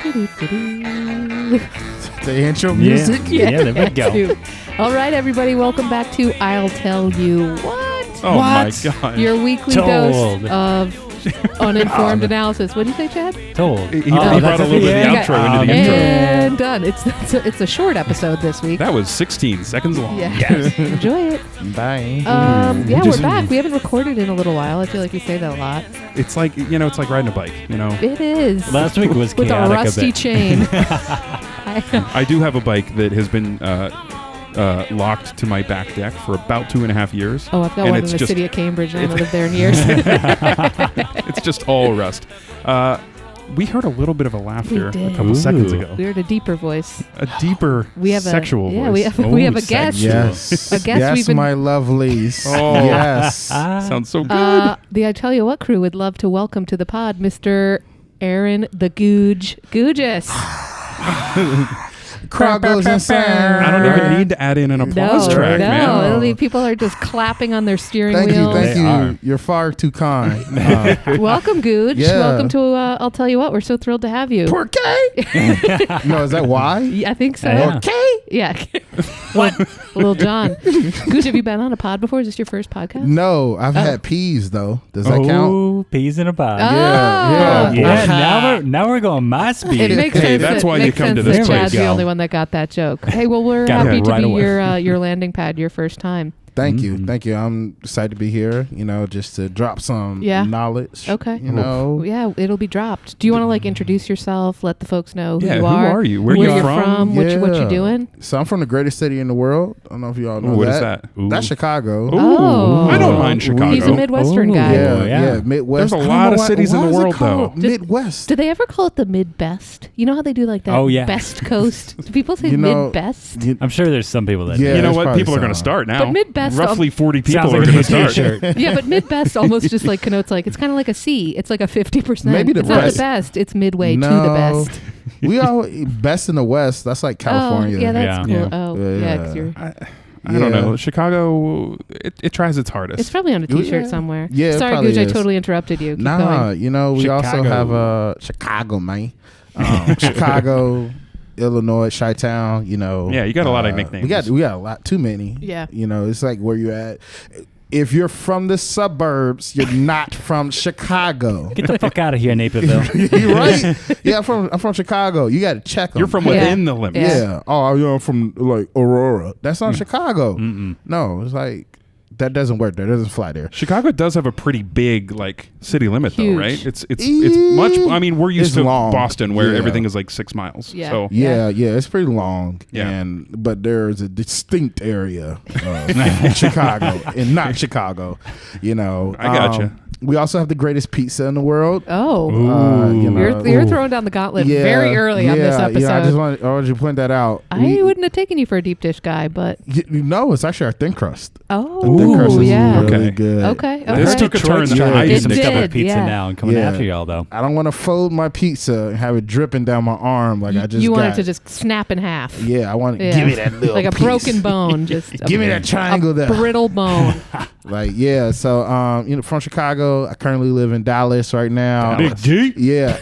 The intro music? Yeah, there we go. All right, everybody, welcome back to I'll Tell You What? Oh, my God. Your weekly dose of uninformed analysis. What do you say, Chad? Told. He brought a little bit of the outro into the intro. And done. It's a short episode this week. That was 16 seconds long. Yeah. Yes. Enjoy it. Bye. Yeah, we're back. We haven't recorded in a little while. I feel like we say that a lot. It's like, it's like riding a bike, It is. Last week was with a rusty chain. I do have a bike that has been locked to my back deck for about 2.5 years. Oh, I've got one in the city of Cambridge, and I haven't lived there in years. It's just all rust. We heard a little bit of a laughter a couple Ooh. seconds ago. We heard a deeper voice. A deeper sexual voice. We have a guest. Yes. A guest yes, my lovelies. Oh. Yes. Sounds so good. The I Tell You What crew would love to welcome to the pod Mr. Aaron the Gouge. Gougis. Crowd goes insane. I don't even need to add in an applause track, man. No, people are just clapping on their steering Thank wheels. you. You're far too kind. Welcome, Gouge. Yeah. Welcome to I'll Tell You What. We're so thrilled to have you. Por qué? No, is that why? Yeah, I think so. Yeah. Okay. Yeah. What? Little John. Gouge, have you been on a pod before? Is this your first podcast? No, I've had peas though. Does that count? Oh, peas in a pod. Yeah. Yeah, now we're going my speed. It makes sense. that's why you makes come sense to this that place. Chad's the only one that got that joke. Hey, well, we're Got it happy to right be away. your landing pad, your first time. Thank you. I'm excited to be here. Just to drop some knowledge. Okay. Yeah. It'll be dropped. Do you want to introduce yourself? Let the folks know who you who are. are you? Where you're you from? What you doing? So I'm from the greatest city in the world. I don't know if y'all know What that. is that? Ooh. That's Chicago. Oh. I don't mind Chicago. He's a Midwestern guy. Yeah. Midwest. There's a I don't lot know of why- cities in why the is it world, called though. Midwest. Do they ever call it the Mid-Best? You know how they do that Oh, yeah. Best Coast? Do people say Mid-Best? I'm sure there's some people that Yeah. You know there's what? probably People are going to some. start now. But Mid-Best Roughly 40 people sounds are like going a to start. t-shirt. Yeah, but Mid-Best almost just connotes it's kind of like a C. It's like a 50%. Maybe the it's not best. the best. It's midway to the No. best. We all best in the West. That's like California. Oh, yeah, that's Yeah. cool. Yeah. Oh, Yeah. yeah, 'cause you're... I don't know. Chicago, it tries its hardest. It's probably on a T-shirt Yeah. somewhere. Yeah, it Sorry, probably Gouge, I is. totally interrupted you. Keep Nah, going. we also Chicago. have Chicago, man. Chicago, Illinois, Chi-Town. Yeah, you got a lot of nicknames. We got a lot. Too many. Yeah. It's like where you're at. If you're from the suburbs, you're not from Chicago. Get the fuck out of here, Naperville. You're right. Yeah, I'm from Chicago. You got to check them. You're from Yeah. within the limits. Yeah. Oh, I'm from Aurora. That's not Chicago. Mm-mm. No, it's like that doesn't work there. It doesn't fly there. Chicago does have a pretty big city limit, Huge. though, right? It's much. I mean, we're used It's to long. Boston, where Yeah. everything is like 6 miles. Yeah. So Yeah, it's pretty long. Yeah. But there's a distinct area of Chicago and not Chicago. I gotcha. We also have the greatest pizza in the world. Oh. You're throwing down the gauntlet very early on this episode. Yeah, I wanted to point that out. I wouldn't have taken you for a deep dish guy, but... It's actually our thin crust. Oh, The thin crust is yeah. really Okay. good. Okay. This took a turn that Yeah. I It didn't mixed up expect. with pizza yeah. now and coming Yeah. after y'all, though. I don't want to fold my pizza and have it dripping down my arm like I just you want got. it to just snap in half. Yeah, I want to Yeah. give me that little Like a piece. broken bone. Just Give me that triangle a there. brittle bone. So from Chicago. I currently live in Dallas right now. Dallas. Big G. Yeah.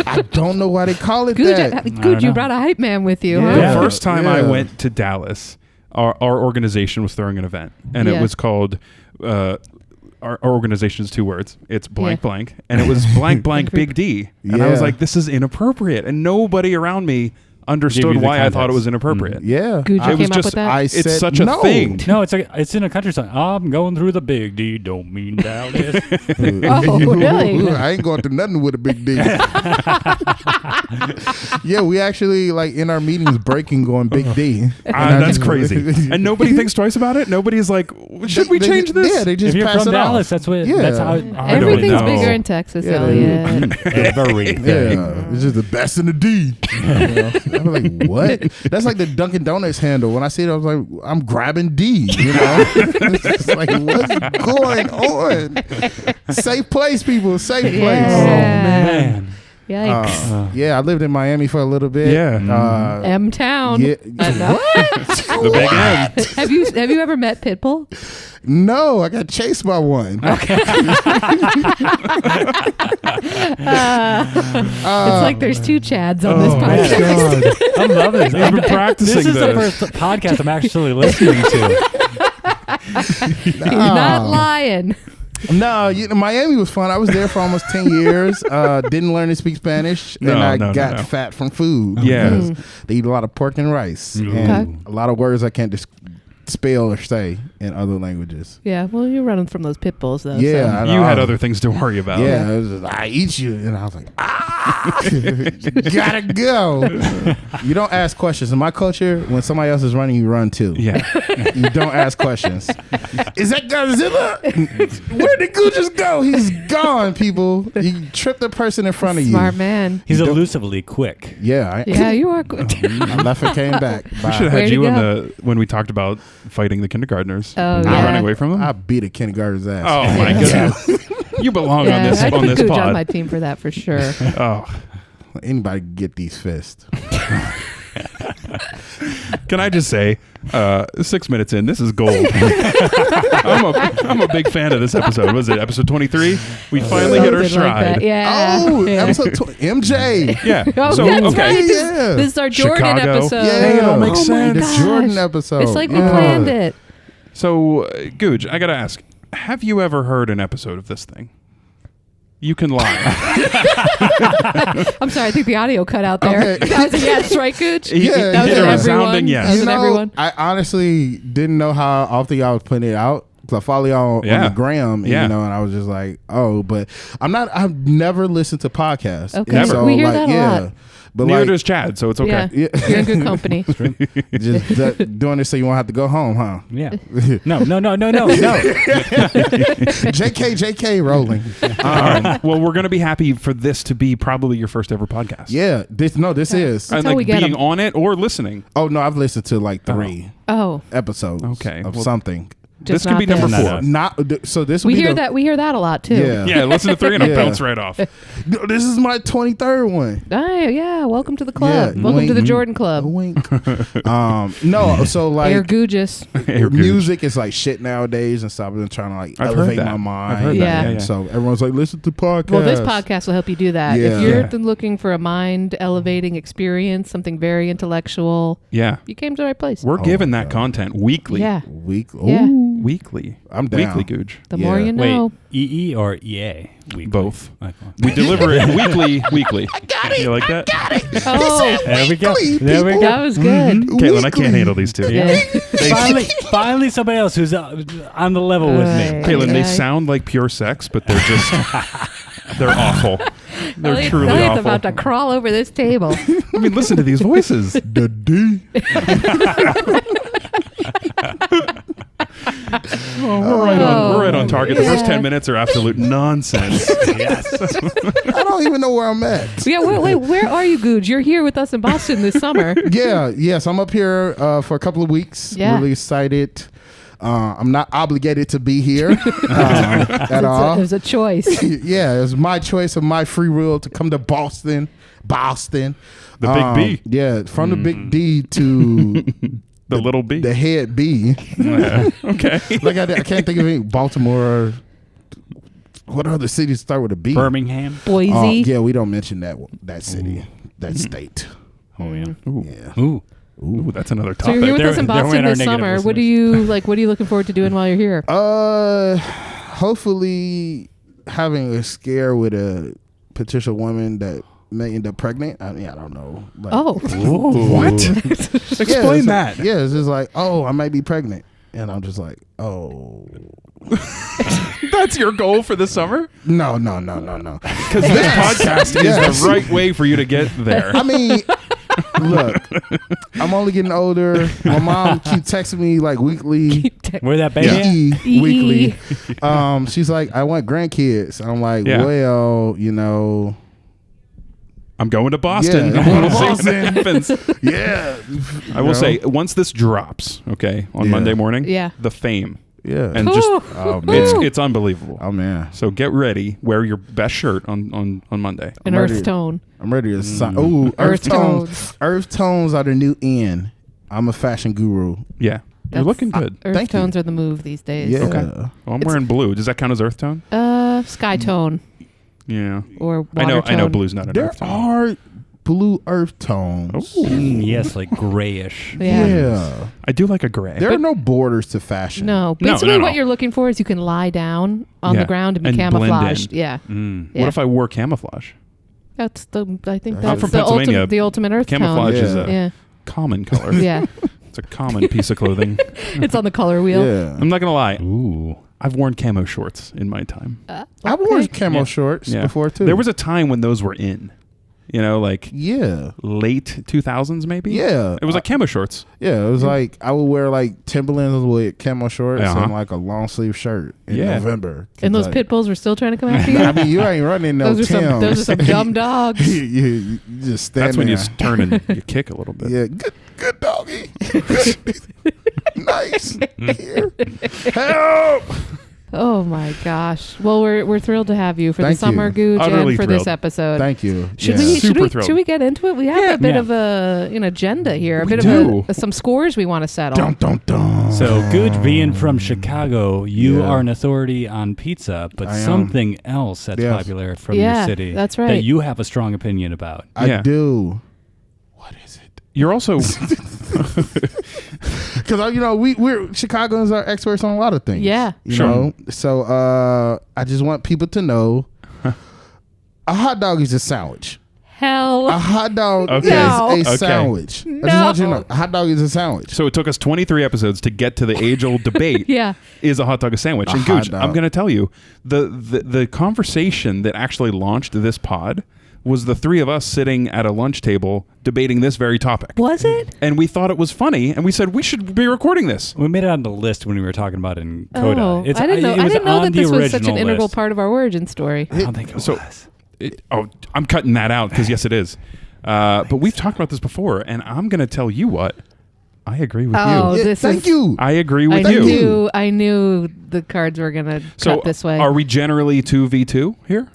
I don't know why they call it Gouge, that. Gouge, you know. brought a hype man with you, Yeah. huh? The Yeah. first time I Yeah. went to Dallas, our organization was throwing an event, and Yeah. it was called. Our organization is 2 words. It's blank Yeah. blank, and it was blank blank Big D. And I was Yeah. like, this is inappropriate, and nobody around me Give understood you the why I thought it context. was inappropriate. Yeah. Gouge I was came up just- with that? I It's said such a no. thing. No, it's in a country song. I'm going through the Big D. Don't mean Dallas. Oh, really? I ain't going through nothing with a big D. Yeah, we actually in our meetings breaking going big D. That's crazy. And nobody thinks twice about it. Nobody's like, should we change this? Yeah, they just If you're pass from it Dallas, off. that's how. I don't Everything's know. bigger in Texas, Yeah, Elliot. Everything. Yeah, it's just the best in the D. I'm like, what? That's like the Dunkin' Donuts handle. When I see it, I was like, I'm grabbing D. It's just like, what's going on? Safe place, people. Safe place. Yeah. Man. Yikes. Yeah, I lived in Miami for a little bit. Yeah. M Town. Yeah. The big M. Have you ever met Pitbull? No, I got chased by one. It's like there's two Chads on this podcast. God. I love this. I've been practicing This is the this. first podcast I'm actually listening to. He's not lying. No, Miami was fun. I was there for almost 10 years. Didn't learn to speak Spanish, and I got fat from food. Yeah. because They eat a lot of pork and rice, and a lot of words I can't spell or say in other languages. Yeah, well, you're running from those pit bulls, though. Yeah, I You know. had other things to worry about. Yeah, it was just, I eat you, and I was like, gotta go. You don't ask questions in my culture. When somebody else is running, you run too. Yeah. You don't ask questions. Is that Godzilla? Where did Gouges go? He's gone, people. You tripped the person in front of you. Smart man. He's elusively quick. Yeah, Yeah, you are good. I left and came back. We Bye. should have Where'd had he you in go? when we talked about fighting the kindergartners. Oh, You were yeah. running away from them. I beat a kindergarten's ass. Oh my goodness. You belong Yeah, on this I'd put this Gouge on pod. my team for that for sure. Oh. Anybody can get these fists. Can I just say, 6 minutes in, this is gold. I'm a big fan of this episode. Was it episode 23? We finally hit our Something like stride. that. Yeah. Oh, Yeah. episode MJ. Yeah. Oh, So that's okay. right. Yeah. This is our Jordan Chicago. episode. Yeah, Hey, it all makes Oh my sense. The gosh. Jordan episode. It's like we Yeah. planned it. So, Gouge, I gotta ask: have you ever heard an episode of this thing? You can lie. I'm sorry, I think the audio cut out there. Okay. That was a yes, right, Gouge? Yeah, That was yeah. an A resounding everyone. yes. That was You an know, everyone. I honestly didn't know how often y'all was putting it out. Cause I follow y'all on Yeah. the gram, Yeah. and I was just like, oh, but I've never listened to podcasts. Okay. And Never. We hear that a lot. But Neither like, does Chad, so it's okay. Yeah. yeah, You're in good company. just doing this so you won't have to go home, huh? Yeah. No. JK, rolling. All right. Well, we're gonna be happy for this to be probably your first ever podcast. Yeah, this is. That's And how we like get being 'em. on it or listening. Oh no, I've listened to like 3 Oh, episodes. Okay, of well, something. This just could be not number this. 4. Not so. This will We be hear the- that. We hear that a lot too. Yeah. Yeah, listen to 3 and I'll Yeah. bounce right off. No, this is my 23rd one. Oh, yeah. Welcome to the club. Yeah, Welcome to the wink. Jordan Club. A wink. No, so Air like Gougis. Air Gouge. music is like shit nowadays, and so I've been trying to like I've heard elevate that. my I've mind. heard that. Yeah. Yeah, And yeah. so everyone's like, listen to podcasts. Well, this podcast will help you do that. Yeah. If you're Yeah. looking for a mind elevating experience, something very intellectual, Yeah. you came to the right place. We're Oh giving my that God. content weekly. Yeah. Week. Yeah. Ooh, Weekly. I'm down. Weekly Gouge. The more Yeah. you know. Wait, EE or EA? Weekly? Both. Okay. We deliver it weekly. I got it. You like that? Oh, There we go. Weekly, There we people. go. that was good. Caitlin, I Weekly. can't handle these two. Yeah. Finally, somebody else who's on the level with me. Right. Caitlin, they Yeah. sound like pure sex, but they're just, they're awful. They're Elliot's truly Elliot's awful. about to crawl over this table. I mean, listen to these voices. The D. We're right on target. The first Yeah. 10 minutes are absolute nonsense. I don't even know where I'm at. Yeah, wait, where are you, Gouge? You're here with us in Boston this summer. Yes, I'm up here for a couple of weeks. Yeah. Really excited. I'm not obligated to be here at all. It was a choice. Yeah, it was my choice of my free will to come to Boston. The big B. Yeah, from the big D to The little B. the head B. Yeah. Okay. Like I can't think of any. Baltimore. What other cities start with a B? Birmingham. Boise. Yeah, we don't mention that city, that state. Oh yeah. Ooh. Yeah. Ooh. Ooh, that's another So you're topic. here with us in There went Boston our this negative summer. What listeners. are you looking forward to doing while you're here? Hopefully having a scare with a potential woman that may end up pregnant. I mean, I don't know. Like, Oh, What? yeah, Explain it's that. Like, yeah, it's just like, oh, I might be pregnant, and I'm just like, oh, That's your goal for the summer? no. Because this podcast is Yes. the right way for you to get there. I mean, look, I'm only getting older. My mom keeps texting me like weekly. Where that baby? at? EE. Weekly. She's like, I want grandkids. I'm like, Yeah. well, you know, I'm going to Boston. Yeah, I'm going to We'll see what happens. yeah. I will say, once this drops, okay, on Yeah. Monday morning, Yeah. the fame Yeah. And just Oh man. it's unbelievable. Oh man. So get ready. Wear your best shirt on Monday. An I'm earth ready. tone. I'm ready to sign. Ooh, earth tones. tones. Earth tones are the new in. I'm a fashion guru. Yeah. You're That's- looking good. Earth Thank you. tones are the move these days. Yeah. Okay. Well, I'm wearing blue. Does that count as earth tone? Sky tone Yeah. or water I know tone. blue's not an There earth tone. are blue earth tones. Ooh. Yes, like grayish. Yeah. I do like a gray. There are no borders to fashion. No, basically no. what you're looking for is you can lie down on Yeah, the ground and be and blend camouflaged. in. Yeah. What Yeah. if I wore camouflage? That's the. I think I'm that's from the Pennsylvania. ultimate. The ultimate earth Camouflage tone. is a Yeah. common color. Yeah. It's a common piece of clothing. It's on the color wheel. Yeah. I'm not gonna lie. Ooh. I've worn camo shorts in my time. I've worn Okay. camo Yeah. shorts Yeah. before too. There was a time when those were in. You know, like yeah. late 2000s maybe. Yeah. It was like camo shorts. Yeah, it was like I would wear like Timberlands with camo shorts Uh-huh. and like a long sleeve shirt in Yeah. November. And those Like, pit bulls were still trying to come after you. I mean, you ain't running no those are some dumb dogs. you just stand That's when you there. turn and you kick a little bit. Yeah, good doggy. Nice. Here. Help. Oh my gosh! Well, we're thrilled to have you for Thank the summer you. Gouge Utterly and for this thrilled. episode. Thank you. Should Yeah. we Super thrilled. should we get into it? We have Yeah. a bit Yeah. of an agenda here, a We bit do. of some scores we want to settle. Dun, dun, dun. So, Gouge being from Chicago, you Yeah. are an authority on pizza, but I am. something else that's Yes. popular from Yeah, your city that's right. that you have a strong opinion about. I Yeah. do. What is it? You're also Because we're Chicagoans are experts on a lot of things. Yeah. you Sure. know. So I just want people to know, a hot dog is a sandwich. Hell, A hot dog Okay. No. is a Okay. sandwich. I just want you to know, a hot dog is a sandwich. so it took us 23 episodes to get to the age-old debate. yeah. Is a hot dog a sandwich? A And hot Gouge, dog. I'm going to tell you, the conversation that actually launched this pod was the three of us sitting at a lunch table debating this very topic. Was it? And we thought it was funny, and we said we should be recording this. We made it on the list when we were talking about it in Coda. Oh, I didn't know. It I was didn't know on that the this was such an original integral list. part of our origin story. I don't think it So- was. I'm cutting that out because yes, it is. But we've talked about this before, and I'm going to tell you what. I agree with Oh, you. this thank is- you. I agree with I you. knew the cards were gonna So cut this way. are we generally 2v2 here?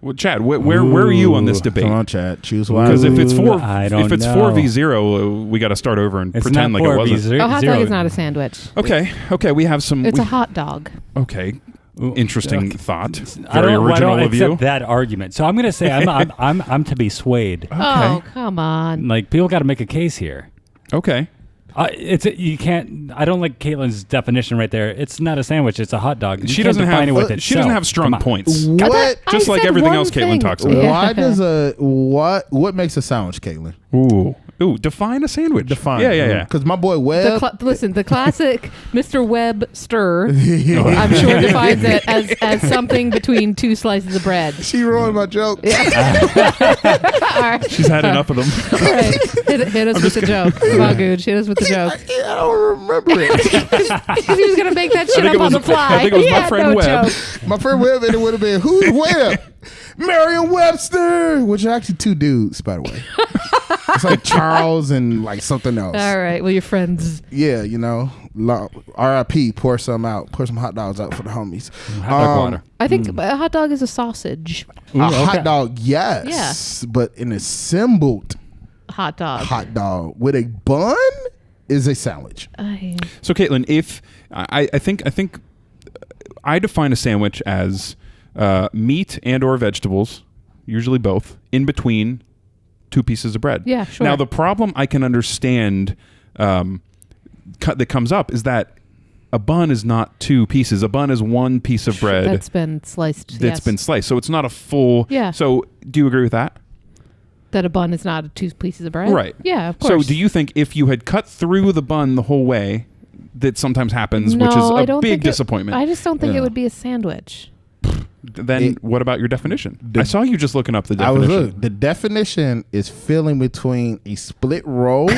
Well, Chad, where are you on this Ooh, debate? Come on, Chad. Choose Because wisely. if it's Ooh, I don't if it's know. 4v0, we got to start over and It's pretend not like it 4v0. wasn't. Oh, hot dog is not a sandwich. Okay, we have some. It's a hot dog. Okay, Ooh, interesting okay. thought. I Very don't, I original don't of you. accept that argument. So I'm going to say I'm to be swayed. Oh, come on. Like people got to make a case here. Okay. You can't. I don't like Caitlin's definition right there. It's not a sandwich. It's a hot dog. You She can't doesn't define have. it with She doesn't itself. have strong Come on. points. What? Just I like said everything one else Caitlin thing. talks about. Yeah. Why does what makes a sandwich, Caitlin? Ooh, define a sandwich. Define. Yeah. Because my boy Webb. Listen, the classic Mr. Webster, I'm sure defines it as something between two slices of bread. She ruined my joke. All right, She's had enough of them. all right. Hit us with the joke. Come on, Gouge. Hit us with the joke. I don't remember it. He was gonna make that shit think up it on the was- fly. I think it was He my had friend no Webb. joke. My friend Webb, and it would have been who's Webb? Merriam-Webster, which are actually two dudes, by the way. It's like Charles and like something else. All right. Well, your friends. Yeah, R.I.P. Pour some hot dogs out for the homies. Hot dog water. I think a hot dog is a sausage. Hot dog, yes, but an assembled Hot dog. hot dog with a bun is a sandwich. So, Caitlin, if I think I define a sandwich as meat and or vegetables, usually both, in between two pieces of bread. Yeah, sure. Now, the problem I can understand that comes up is that a bun is not two pieces. A bun is one piece of bread That's been sliced. that's been sliced. So it's not a full. Yeah. So do you agree with that? That a bun is not two pieces of bread. Right. Yeah, of So course. do you think if you had cut through the bun the whole way, that sometimes happens, which is No, I a don't big think it- disappointment? I just don't think Yeah. it would be a sandwich. Then what about your definition? I saw you just looking up the I was definition. the definition is filling between a split roll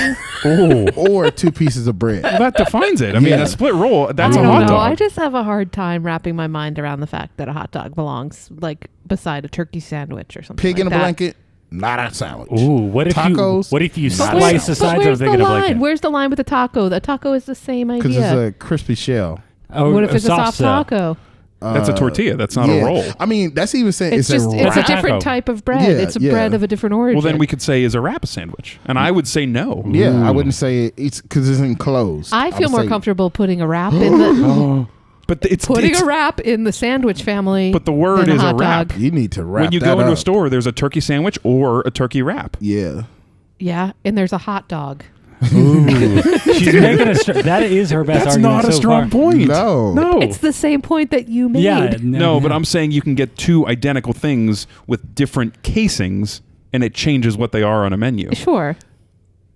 Oh. or two pieces of bread. Well, that defines it. I mean, Yeah. a split roll, that's I a don't hot know. dog. I just have a hard time wrapping my mind around the fact that a hot dog belongs like beside a turkey sandwich or something. Pig like in a that. blanket, not a sandwich. Ooh, what if Tacos, you But slice where's- the but sides of where's a the pig in a line? blanket? Where's the line with the taco? The taco is the same Because idea. it's a crispy shell. What if it's a soft soft taco? That's a tortilla. That's not a roll. I mean, that's even saying It's it's just a it's a wrap. different type of bread. Yeah, It's a yeah. bread of a different origin. Well, then we could say, is a wrap a sandwich? And I would say no. Yeah, I wouldn't say it's because it's enclosed. I feel would more say- comfortable putting a wrap in the But it's putting a wrap in the sandwich family. But the word than is a hot wrap. dog. You need to wrap when you that go into a up. store, there's a turkey sandwich or a turkey wrap. Yeah. Yeah, and there's a hot dog. Ooh. She's making that is her best That's argument not a so strong far. point. No. It's the same point that you made. Yeah, No, but I'm saying you can get two identical things with different casings, and it changes what they are on a menu. Sure.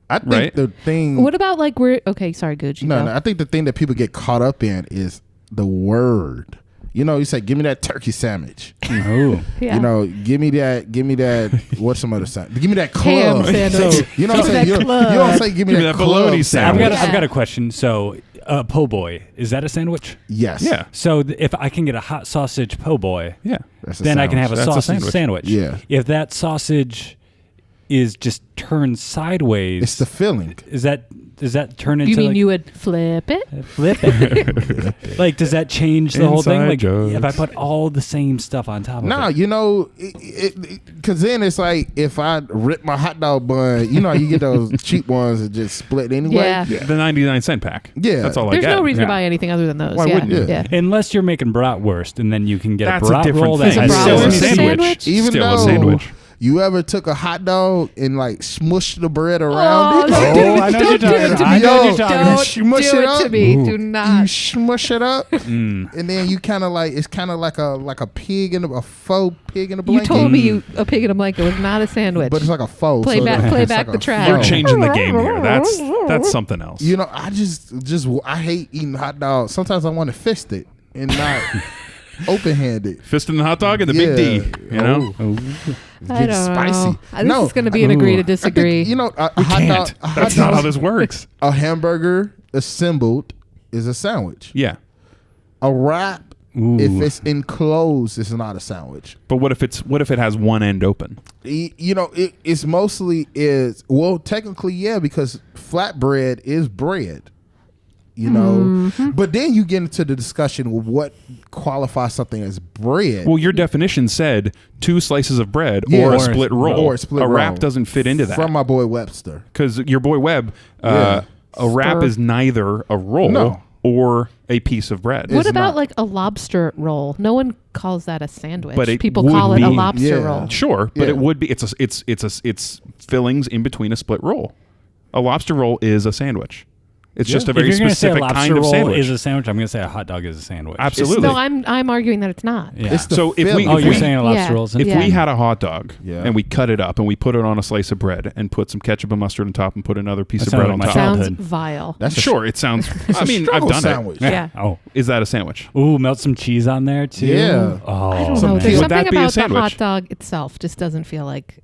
I think Right? the thing. What about like we're okay? Sorry, Gouge. No, I think the thing that people get caught up in is the word. You know, you say, "Give me that turkey sandwich." Oh. Yeah. You know, give me that. What's some other sandwich? Give me that Ham club. sandwich. So- You know what I'm saying? You don't say, "Give me that bologna club sandwich." I've Yeah. got a question. So, po' boy, is that a sandwich? Yes. Yeah. So, if I can get a hot sausage po' boy, Yeah. That's a then I can have a That's a sausage sandwich. sandwich. Yeah. If that sausage is just turned sideways, It's the filling. does that turn into You mean like, you would flip it? flip it? Like, does that change the whole thing? Inside Like, jokes. if I put all the same stuff on top of No, it. you know, because then it's like if I rip my hot dog bun, you know, you get those cheap ones that just split anyway. Yeah. The 99-cent pack. Yeah. That's all There's I get. no reason Yeah. to buy anything other than those. Why yeah. wouldn't you? Yeah. Unless you're making bratwurst, and then you can get That's a a brat different roll thing. that Is a has bratwurst Still a a sandwich. sandwich? Even Still though a sandwich. you ever took a hot dog and like smushed the bread Oh, around it? don't do it. I know Don't what do you're it to talking me. about. I know what you're Yo, talking Don't about. smush do it it to up. me. Ooh. Do You not. smush it up, Mm. and then you kind of like it's kind of like a pig in a faux pig in a You blanket. told me a pig in a blanket was not a sandwich. but it's like a faux. Play back- it's play like back a the track. You're faux. changing the game here. That's something else. You know, I hate eating hot dogs. Sometimes I want to fist it and not open-handed. Fist in the hot dog and the big D. You know? It's I getting don't spicy. know. This is going to be an agree to I disagree. think, you know, a We hot can't. dog. A hot That's not dog- how this works. A hamburger assembled is a sandwich. Yeah. A wrap, Ooh. if it's enclosed, it's not a sandwich. But what if it has one end open? You know, it's mostly is well, technically, yeah, because flatbread is bread. You know, but then you get into the discussion of what qualifies something as bread. Well, your definition said 2 slices of bread Yeah. or a Or split roll. or a split wrap roll. doesn't fit into that. From my boy Webster. Because your boy Webb, Yeah. a wrap Stir. is neither a roll No. or a piece of bread. what It's about not. like a lobster roll? No one calls that a sandwich. But it People would call it a be- lobster Yeah. roll. Sure, but Yeah. it would be. It's fillings in between a split roll. A lobster roll is a sandwich. It's just a If very you're gonna say a specific lobster kind of roll sandwich. is a sandwich, I'm going to say a hot dog is a sandwich. Absolutely. No, I'm arguing that it's not. Yeah. It's the So if we- filling. Oh, if you're we- saying a lobster Yeah. rolls? If Yeah. we had a hot dog Yeah. and we cut it up and we put it on a slice of bread and put some ketchup and mustard on top and put another piece That of sounds bread like on my top. child- Sounds childhood. vile. That's a Sure, it sounds. I mean, I've struggle done sandwich. it. Yeah. Oh. Is that a sandwich? Ooh, melt some cheese on there too. Yeah. Oh, I don't Some know. peel- There's Would that something be a about the sandwich? hot dog itself just doesn't feel like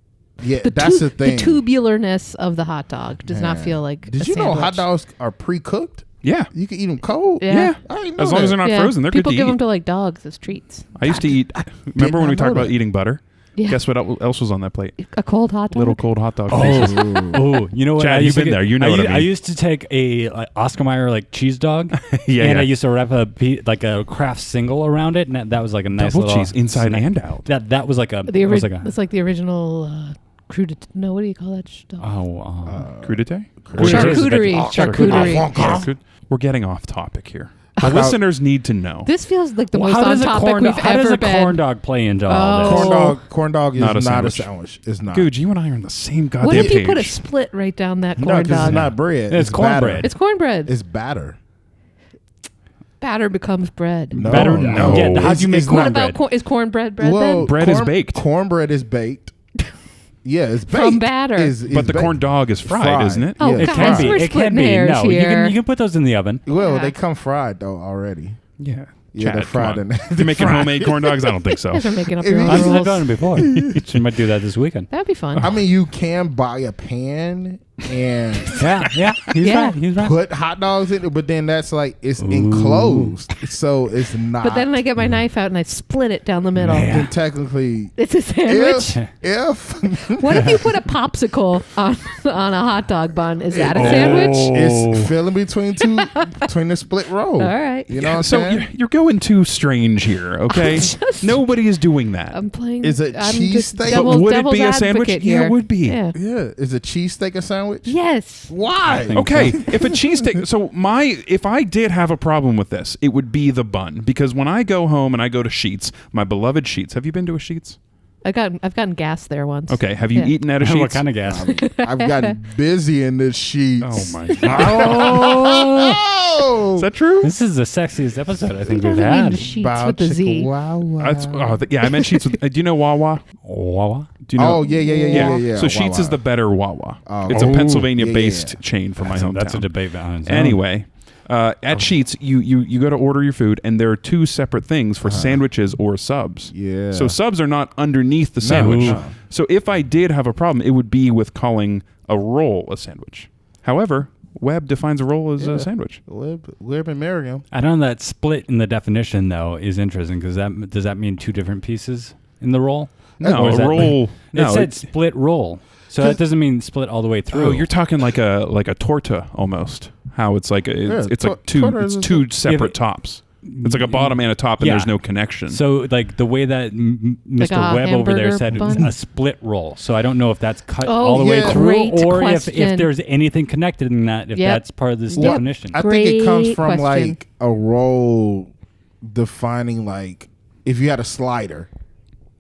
Yeah, the that's the thing. The tubularness of the hot dog does not Man. feel like. Did a you know sandwich. hot dogs are pre-cooked? Yeah. You can eat them cold. Yeah. I didn't know As long as that. they're not Yeah. frozen, they're People good to give eat. them to like dogs as treats. I used to eat. Remember when not we talked know about that. eating butter? Yeah. Guess what else was on that plate? A cold hot dog. Little cold hot dog. faces. Oh, you know what? Chad, I you've used to been there. You know what I mean. I used to take a Oscar Mayer like cheese dog, Yeah, and yeah. I used to wrap a Kraft single around it, and that was like a nice Double little cheese inside snack. and out. That was like a. The it was like a it's like the original crudité. No, what do you call that stuff? Crudité? Charcuterie. Charcuterie. We're getting off topic here. The listeners need to know. This feels like the Well, most how on does a topic corn we've how does ever a been. corn dog play into all this? Oh. Corn dog is Not not a a sandwich. sandwich. It's not. Gouge, you and I are on the same goddamn What if page. you put a split right down that No, corn 'cause dog? it's not bread. It's cornbread. batter. It's cornbread. It's batter. Batter becomes bread. No, Batter? No. Yeah, how'd you make It's What cornbread? about is cornbread bread Well, then? Bread is baked. Cornbread is baked. Yeah, it's baked. From batter. But the corn dog is fried, isn't it? Oh, Yeah, It guys, can be. we're It can splitting be. hairs No, here. you can put those in the oven. Well, Yeah. they come fried though already. Yeah. Yeah, they're Chad, fried come in on. You making homemade corn dogs? I don't think so. You guys are making up If your you- own I've done rules. it before. She might do that this weekend. That'd be fun. I mean, you can buy a pan and Yeah, he's Yeah. right. He's right. put hot dogs in it, but then that's like it's enclosed, so it's not. But then I get my knife out and I split it down the middle. Man. then technically, It's a sandwich. if What if you put a popsicle on a hot dog bun? Is that a sandwich? it's filling between the split roll. All right. You know what I'm So saying? you're going too strange here, okay? Nobody is doing that. I'm playing. Is it I'm cheese just steak? devil's- But would it devil's be a sandwich? advocate Yeah, here. it would be. Yeah. Yeah, is a cheesesteak a sandwich? Yes. Why? think Okay, if a cheesesteak. So if I did have a problem with this, it would be the bun, because when I go home and I go to Sheetz, my beloved Sheetz. Have you been to a Sheetz? I've gotten gas there once. Okay, have you Yeah. eaten at a Sheetz? What kind of gas? I've gotten busy in this sheet. Oh my god! Oh, Is that true? This is the sexiest episode I think What we've does it mean, had. the sheets with the Z? Wow, wow. Yeah, I meant Sheetz. Do you know Wawa? Wawa. Do you know? Oh, yeah. So Sheetz Wawa. is the better Wawa. Oh. It's a Oh, Pennsylvania-based yeah. chain from my hometown. That's a debate on its own. Anyway, at Sheetz, you go to order your food, and there are two separate things for sandwiches or subs. Yeah. So subs are not underneath the sandwich. No. So if I did have a problem, it would be with calling a roll a sandwich. However, Webb defines a roll as a sandwich. Webb and Merriam. I don't know that split in the definition though is interesting because does that mean two different pieces in the roll? No, Or is a that- roll. No, it said it's- split roll, so that doesn't mean split all the way through. Oh, you're talking like a torta almost. How it's like it's tor- like two torta it's is two separate tops. It's like a bottom and a top, and Yeah. there's no connection. So like the way that Like Mr. a Webb over there hamburger said bun? a split roll. So I don't know if that's cut Oh, all the way yeah. through, Great or if question. there's anything connected in that. If Yep. that's part of this Yep. definition. I think it comes Great from question. like a roll defining like if you had a slider.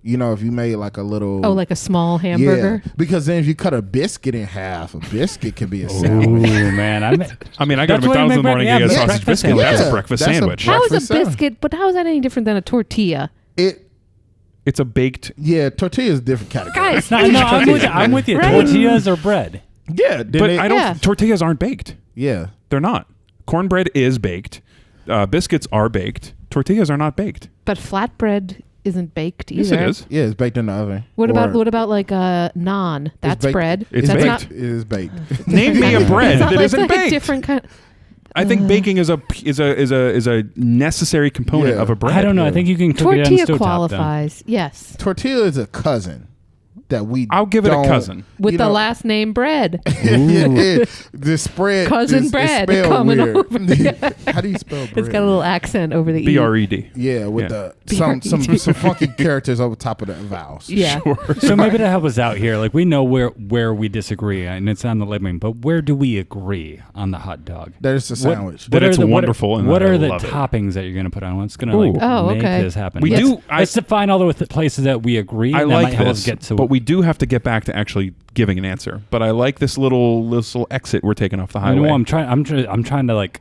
You know, if you made like a little like a small hamburger. Yeah, because then if you cut a biscuit in half, a biscuit can be a Ooh, sandwich. man, I mean, I go to That's what I McDonald's in the make morning breakfast- and get a yeah, sausage breakfast biscuit. sandwich. That's Yeah, a breakfast that's a sandwich. How is Breakfast a sandwich. biscuit? But how is that any different than a tortilla? It's a baked. Yeah, tortilla is a different category. Guys, No, I'm with you. Right? Tortillas or bread. Yeah, then But it- I don't. Yeah. Tortillas aren't baked. Yeah, They're not. Cornbread is baked. Biscuits are baked. Tortillas are not baked. but flatbread isn't baked either. Yes, it is. yeah, it's baked in the oven. What Or about like naan? That's baked. bread. It's That's baked. not. It is baked. Name me a bread It's not that like, isn't like baked. a different kind. I think baking is a necessary component Yeah. of a bread. I don't know. I think you can cook it on Tortilla stovetop. qualifies. Yes, Tortilla is a cousin that we. I'll give it a don't- cousin. with you the know- last name bread. The spread Cousin is bread spelled coming weird. over. How do you spell bread? It's got a little accent over the E. BRED. Yeah, with Yeah. some funky characters over top of the vowels. Yeah. So maybe to help us out here, like we know where we disagree, and it's on the labeling, but where do we agree on the hot dog? That is a sandwich. That it's are the, wonderful and What I are the love it. toppings that you're going to put on? What's going Ooh. to Oh, make okay. this happen? We Yes. do. Let's define all the places that we agree. I and that like might help us this, get to. but we do have to get back to actually giving an answer. But I like this little exit we're taking off the I highway. know I'm trying to like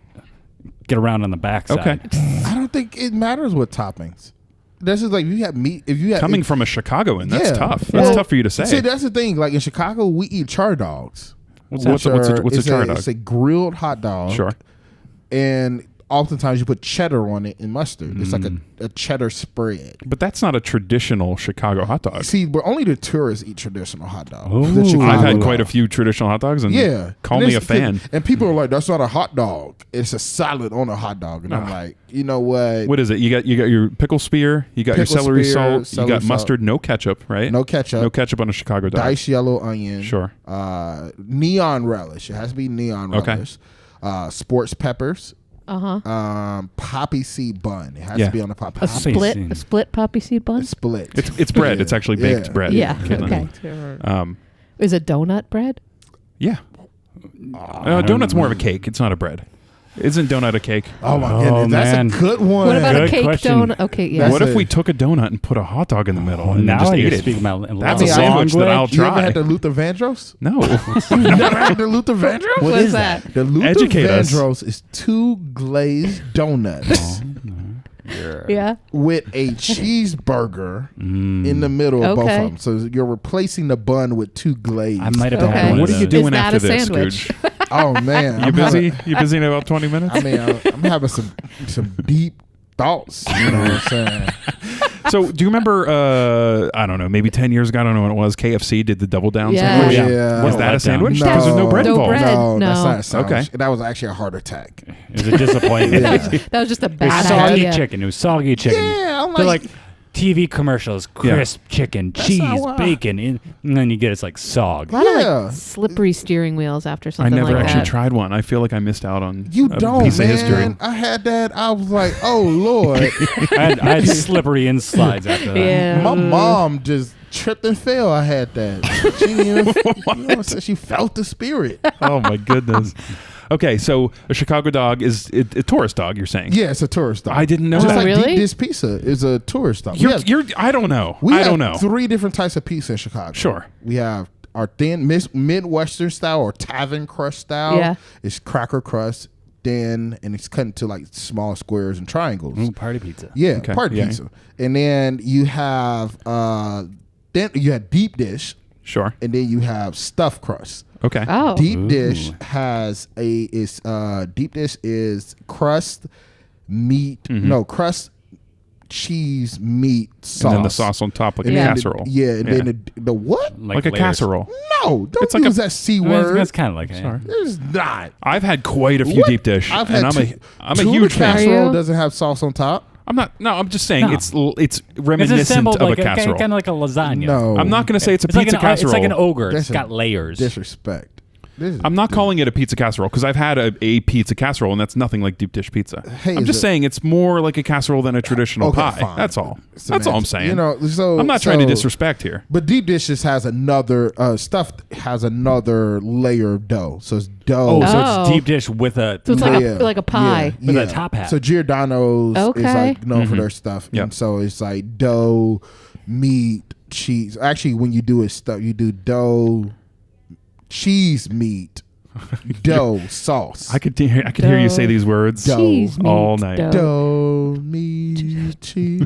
get around on the backside. Okay. I don't think it matters what toppings. This is like if you have meat. If you have Coming from a Chicagoan, that's Yeah. tough. That's Well, tough for you to say. See, that's the thing. Like in Chicago, we eat char dogs. What's a It's char dog? It's a grilled hot dog. Sure. And oftentimes you put cheddar on it and mustard. It's like a cheddar spread. But that's not a traditional Chicago hot dog. See, but only the tourists eat traditional hot dogs. Ooh. The Chicago I've had dog. quite a few traditional hot dogs, and Yeah. call And me a it's- fan. And people are like, that's not a hot dog. It's a salad on a hot dog. And I'm like, you know what? What is it? You got your pickle spear, you got your Pickle celery spear, salt, you celery got salt. mustard, no ketchup, right? No ketchup. No ketchup on a Chicago dog. Diced yellow onion. Sure. Neon relish. It has to be neon Okay. relish. Sports peppers. Uh-huh. Poppy seed bun. It has Yeah. to be on the poppy. A Poppy split, seed. a split poppy seed bun. Split. It's bread. It's actually baked Yeah. bread. Yeah. Caitlin. Okay. Is a donut bread? Yeah. Donut's more of a cake. It's not a bread. Isn't donut a cake? Oh my Oh, goodness, that's man. a good one. What about Good a cake question. donut? Okay, yeah. That's What if a- we took a donut and put a hot dog in the middle and now just I ate can it? speak my That's a I mean, sandwich that I'll You ever try. had the Luther Vandross? No. You never had the Luther Vandross? What is that? The Luther Educate us. Vandross is two glazed donuts Yeah. with a cheeseburger in the middle of both Okay. of them. So you're replacing the bun with two glazed. I might have Okay. had one What of are you those. doing that after a this, sandwich? Gouge? Oh man, You busy? You busy in about 20 minutes? I'm having some deep thoughts. You know what I'm saying? So do you remember? I don't know. Maybe 10 years ago. I don't know when it was. KFC did the double down Yeah. sandwich. Yeah. Was that a sandwich? No. Because there's no bread No involved. bread. No, No. that's not a sandwich. Okay. That was actually a heart attack. It was a disappointment. That was just a It was bad soggy idea. chicken. It was soggy chicken. Yeah, I'm They're like- like TV commercials, crisp chicken, cheese, not why. bacon, and then you get it's like sog. A lot of Yeah. like slippery steering wheels after I something never like actually that. tried one. I feel like I missed out on You a don't, piece man. of history. I had that. I was like, oh Lord. I had slippery insides after that. Yeah. My mom just tripped and fell. I had that. She didn't even, she felt the spirit. Oh my goodness. Okay, so a Chicago dog is a tourist dog. You're saying? Yeah, it's a tourist dog. I didn't know Just that. like Really? deep dish pizza is a tourist dog. I don't know. We I have don't know. 3 different types of pizza in Chicago. Sure. We have our thin Midwestern style or tavern crust style. Yeah. It's cracker crust, thin, and it's cut into like small squares and triangles. Ooh, party pizza. Yeah, Okay, party yeah. pizza. And then you have deep dish, Sure. and then you have stuffed crust. Okay. Oh. Deep dish has deep dish is crust, meat, crust, cheese, meat, sauce. And then the sauce on top like And a then casserole. and then the what? Like a layers. casserole. No, don't It's like use a- that C Well, word. That's kind of like Sorry. It's not. I've had quite a few What? deep dish, I've and had I'm a tuna huge fan. casserole Are you? doesn't have sauce on top. I'm not. No, I'm just saying No. it's It's reminiscent assembled of like a casserole. kind of like a lasagna. No, I'm not going to say it's a It's like, pizza casserole. it's like an ogre. That's It's a got layers. disrespect. This is- I'm not calling it a pizza casserole because I've had a pizza casserole and that's nothing like deep dish pizza. Hey, I'm is just it- saying it's more like a casserole than a traditional Okay, pie. fine. That's all. Semantics. That's all I'm saying. You know, so I'm not trying to so- disrespect here. But deep dishes has another stuffed has another layer of dough. So it's dough. Oh, so Oh. it's deep dish with a. So it's like Yeah. a pie. With a top hat. So Giordano's is Okay. like known for their stuff. Yep. And so it's like dough, meat, cheese. Actually, when you do it stuff, you do dough, cheese, meat, dough, sauce. I could hear you say these words Dough. Cheese, meat, all night. dough. Dough, meat, cheese.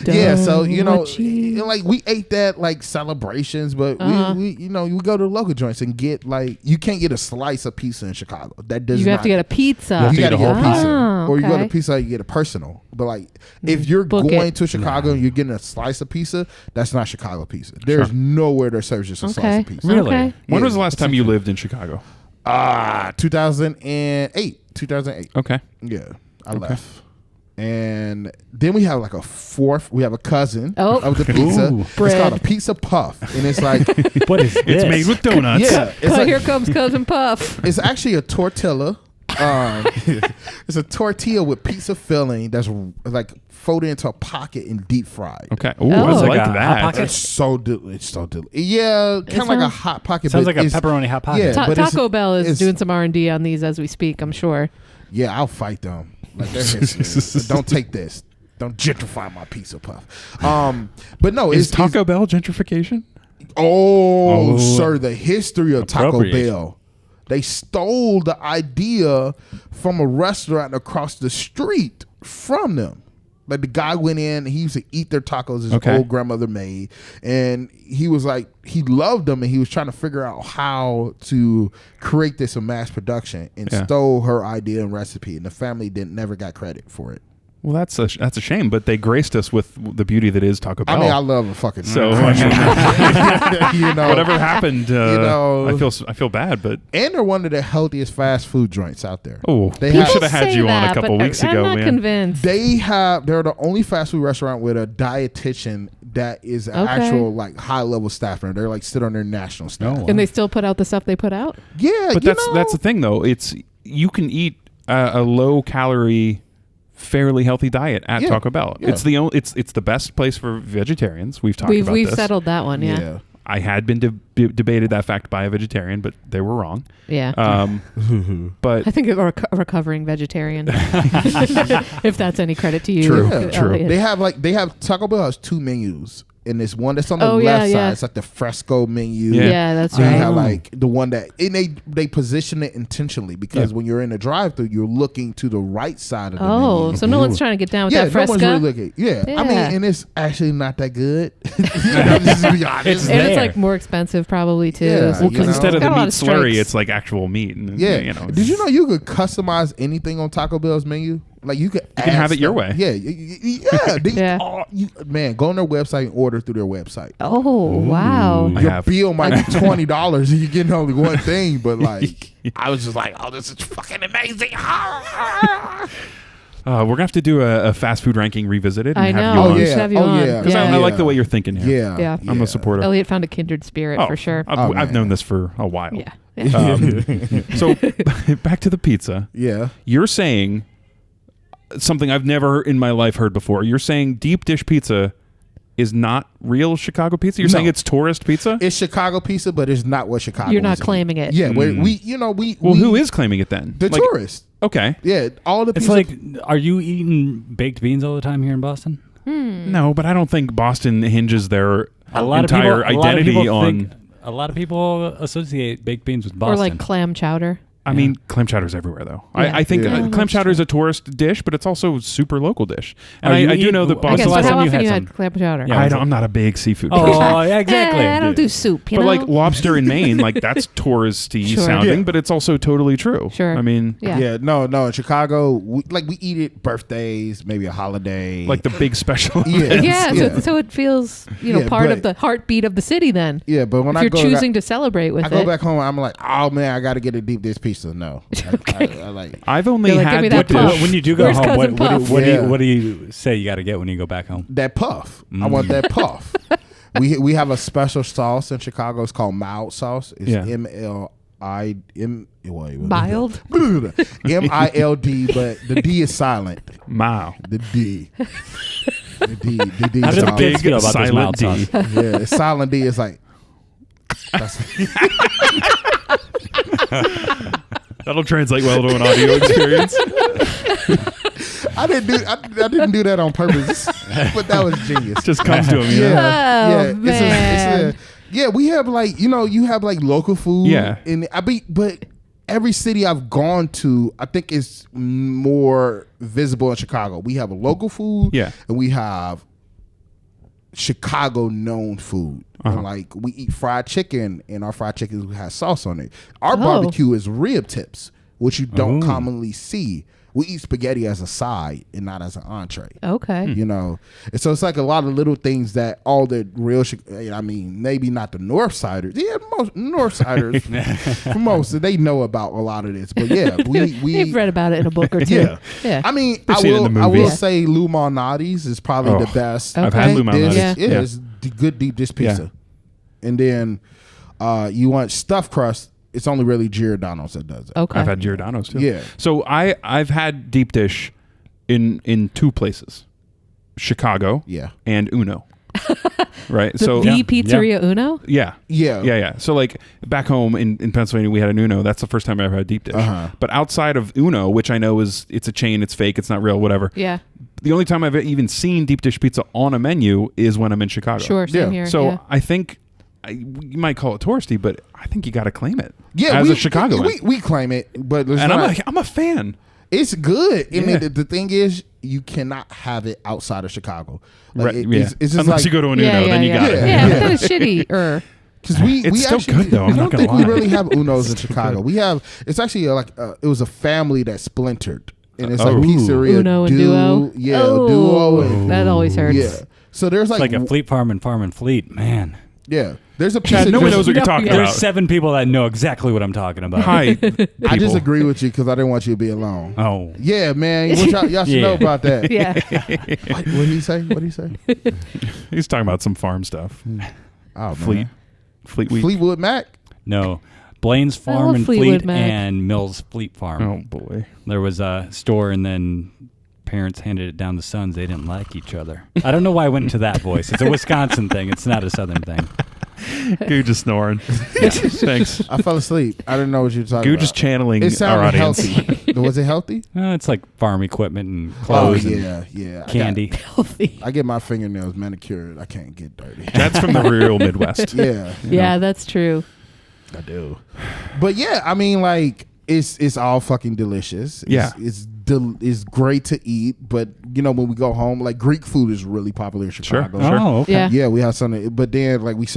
Dough, Yeah, so you know, cheese. like we ate that like celebrations, but Uh-huh. we you know, you go to local joints and get like you can't get a slice of pizza in Chicago. That does You not. have to get a pizza. have you to got to get a get a whole pizza, Oh, or you go to okay. Pizza Hut, you get a personal. But like, if you're Book going it. to Chicago and you're getting a slice of pizza, that's not Chicago pizza. There's nowhere that serves just a slice Okay. of pizza. Really? Okay. When Yeah. was the last time you lived in Chicago? 2008. 2008. Okay. Yeah, I left. And then we have like a fourth. We have a cousin Oh. of the pizza. Ooh. It's Bread. called a pizza puff, and it's like What is this? It's made with donuts. yeah, it's Oh, like, here comes Cousin Puff. it's actually a tortilla. It's a tortilla with pizza filling that's like folded into a pocket and deep fried. Okay. Ooh, Oh. I It's like like a Hot that. Pocket? It's so yeah, kind of like a sounds- hot pocket. Sounds but like a it's- pepperoni hot pocket. Yeah. Ta- but it's- Taco Bell is it's- doing some R&D on these as we speak, I'm sure. Yeah, I'll fight them. Like they're history. Don't take this. Don't gentrify my pizza puff. But no, Is it's Taco Bell gentrification? Oh, Oh. sir, the history of Taco Appropriation. Bell. They stole the idea from a restaurant across the street from them. Like the guy went in, he used to eat their tacos his Okay. old grandmother made. And he was like, he loved them and he was trying to figure out how to create this in mass production and Yeah. stole her idea and recipe. And the family never got credit for it. Well, that's a shame, but they graced us with the beauty that is Taco Bell. I mean, I love a fucking so you know, whatever happened, know- I feel bad, but and they're one of the healthiest fast food joints out there. oh, They we have- should have had Say you on that, a couple but weeks I'm ago, not man. convinced. They're the only fast food restaurant with a dietitian that is an Okay. actual like high level staffer. They're like sit on their national staff. Oh, And they still put out the stuff they put out? Yeah, But you that's the thing, though. It's you can eat a low calorie, fairly healthy diet at Yeah. Taco Bell. Yeah. It's it's the best place for vegetarians. We've talked about We've this. settled that one, yeah. yeah. I had been debated that fact by a vegetarian, but they were wrong. Yeah. But I think a recovering vegetarian, if that's any credit to you. True, Elliot. true. They have Taco Bell has two menus. And this one that's on the Oh, yeah, left yeah. side, it's like the fresco menu. Yeah. Yeah, that's So you right. have like the one that and they position it intentionally because Yeah. when you're in the drive-through, you're looking to the right side of the Oh, menu. so no one's trying to get down with Yeah, that no one's really fresca. looking. Yeah. I mean, Yeah. and it's actually not that good. Just to be honest. It's and it's there. like more expensive probably too. Yeah, So well, you because know. instead of Got the a lot meat of slurry, strikes. it's like actual meat. And, Yeah. you know, Did you know you could customize anything on Taco Bell's menu? Like you can have it your way. Yeah, Yeah. Man, go on their website and order through their website. Oh, wow. Your bill might be $20 and you're getting only one thing, but like I was just like, oh, this is fucking amazing. We're gonna have to do a fast food ranking revisited. And I have know. You on. We should have you on. Yeah. Because I Yeah. like the way you're thinking here. Yeah. I'm a supporter. Elliot found a kindred spirit for sure. I've known this for a while. Yeah. So back to the pizza. Yeah. You're saying something I've never in my life heard before. You're saying deep dish pizza is not real Chicago pizza? You're saying it's tourist pizza? It's Chicago pizza, but it's not what Chicago You're not is. claiming it. Yeah, we Well, who is claiming it then? the Like, tourists? Okay. Yeah, all the It's pizza. like, are you eating baked beans all the time here in Boston? No, but I don't think Boston hinges their entire a lot of identity people on... think- a lot of people associate baked beans with Boston. Or like clam chowder. I mean, clam chowder's everywhere, though. Yeah. I think Yeah. clam That's chowder is a tourist dish, but it's also a super local dish. And Are you I do eating- know that I I Boston... guess. the So last how time you often had you some? had clam chowder? Yeah. I'm not a big seafood person. Oh, yeah, exactly. I don't do soup, you But know? like lobster in Maine, like that's touristy Sure. sounding, Yeah. but it's also totally true. Sure. I mean, Yeah. Yeah, no. In Chicago, we eat it birthdays, maybe a holiday. like the big special. Yeah. Yeah, Yeah. so it feels, Yeah, part but- of the heartbeat of the city then. Yeah, but when If I you're go, choosing to celebrate with I go it. back home, I'm like, oh man, I got to get a deep dish pizza. No, I like. I've only You're like, had give me dip that puff. dish. When you do go Where's home, Cousin Puff? what do you say you got to get when you go back home? That puff. I want that puff. We have a special sauce in Chicago. It's called mild sauce. It's Yeah. Mild? MILD, but the D is silent. Wow. The D. The D How is do the silent. kids feel about this silent mild D. sauce? Yeah, it's silent D is like. That's, That'll translate well to an audio experience. I didn't do that on purpose, but that was genius. It just comes to him. You know? Oh, yeah. man. Yeah, we have like you have like local food. Yeah. and but every city I've gone to, I think is more visible in Chicago. We have a local food. Yeah. and we have Chicago known food. And like we eat fried chicken, and our fried chicken has sauce on it. Our barbecue is rib tips, which you don't commonly see. We eat spaghetti as a side and not as an entree. Okay. You know, and so it's like a lot of little things that all the real, I mean, maybe not the North Siders. Yeah, most North Siders, for most, they know about a lot of this. But yeah, we They've read about it in a book or two. yeah. Yeah. I mean, They've seen it in the I will movies. say Lou Malnati's is probably Oh, the best. I've had Lou Malnati's. Yeah. It Yeah. is good deep dish pizza. And then you want stuffed crust. It's only really Giordano's that does it. Okay. I've had Giordano's too. Yeah. So I've had deep dish in two places, Chicago. Yeah. And Uno. Right. The So Pizzeria Uno? yeah. Yeah. Yeah. So like back home in Pennsylvania, we had an Uno. That's the first time I ever had deep dish. But outside of Uno, which I know it's a chain, it's fake, it's not real, whatever. Yeah. The only time I've even seen deep dish pizza on a menu is when I'm in Chicago. Sure. Same Yeah. here. So yeah. I think you might call it touristy, but I think you got to claim it. Yeah, as we, a Chicagoan. we claim it, but it's And not, I'm a fan. it's good. I Yeah. mean, the thing is, you cannot have it outside of Chicago. Like, Right, it's just Unless like, you go to an yeah, Uno, yeah, then you yeah. got Yeah, it. yeah. But that is shitty. because we It's still actually, good, though, I'm I not don't gonna think we lie. really have Unos in Chicago. We have. It's actually it was a family that splintered, and it's like Oh. pizzeria Uno and Duo? Yeah, Oh, Duo. And, that always hurts. yeah. So there's It's like a Fleet Farm and Fleet, man. yeah. There's a Chad, pizza. no one knows what you're No, talking yeah. There's about. 7 people that know exactly what I'm talking about. Hi, I just people. agree with you because I didn't want you to be alone. Oh, Yeah, man. What y'all should Yeah. know about that. Yeah. What did he say? What did he say? He's talking about some farm stuff. Oh, Fleet Week. Fleetwood Mac. no. Blaine's Farm love and Fleetwood Fleet Mac. and Mills Fleet Farm. Oh boy. There was a store, and then parents handed it down to sons. They didn't like each other. I don't know why I went into that voice. It's a Wisconsin thing. It's not a Southern thing. Gouge is snoring. Thanks. I fell asleep. I didn't know what you were talking Gouge about. is channeling It our sounded audience. healthy. Was it healthy? It's like farm equipment and Oh clothes and yeah. candy. Healthy. I get my fingernails manicured. I can't get dirty. That's from the real Midwest. Yeah, Yeah, that's true. I do. But yeah, I mean, like it's all fucking delicious. Yeah. It's great to eat, but when we go home, like Greek food is really popular in Chicago. Sure. Oh, okay. Yeah. Yeah, we have something, but then like we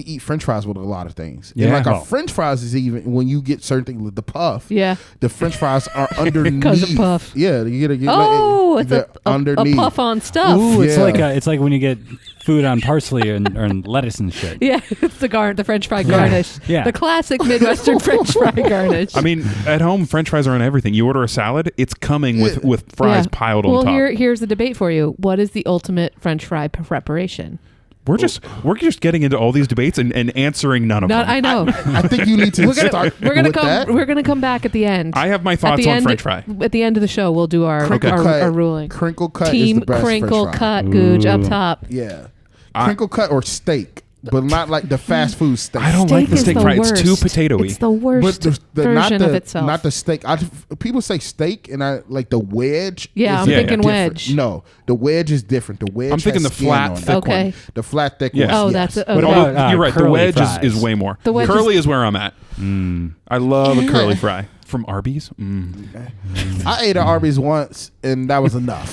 eat French fries with a lot of things. And Yeah. like Oh. our French fries is even when you get certain things with the puff. Yeah. The French fries are underneath. Because of puff. Yeah, you get Oh, it's a underneath. puff on stuff. Ooh, it's Yeah. like when you get food on parsley and lettuce and shit. Yeah, it's the French fry garnish. Yeah. The classic Midwestern French fry garnish. I mean, at home, French fries are on everything. You order a salad, it's coming with fries Yeah. piled on well, top. here's the debate for you. What is the ultimate French fry preparation? We're just getting into all these debates and answering none of them. I know. I think you need to start We're gonna with come. that. We're gonna come back at the end. I have my At thoughts the on end- French fry. At the end of the show, we'll do our ruling. Crinkle cut Team is the best crinkle French fry. cut Gouge up Ooh. top. Yeah, crinkle cut or steak, but not like the fast food steak. I don't like Steak the is steak the fry. It's too worst. potato-y. It's the worst not version of itself. Not the steak. People say steak, and I like the wedge. Yeah, is I'm thinking different. wedge. No, the wedge is different. The wedge. I'm thinking has the skin flat, on it. thick Okay. one. The flat thick Yeah. one. Oh, yes. that's What Although, about, you're right. The curly wedge fries? is way more. The wedge Curly is where I'm at. Mm. I love a curly fry from Arby's. I ate at Arby's once, and that was enough.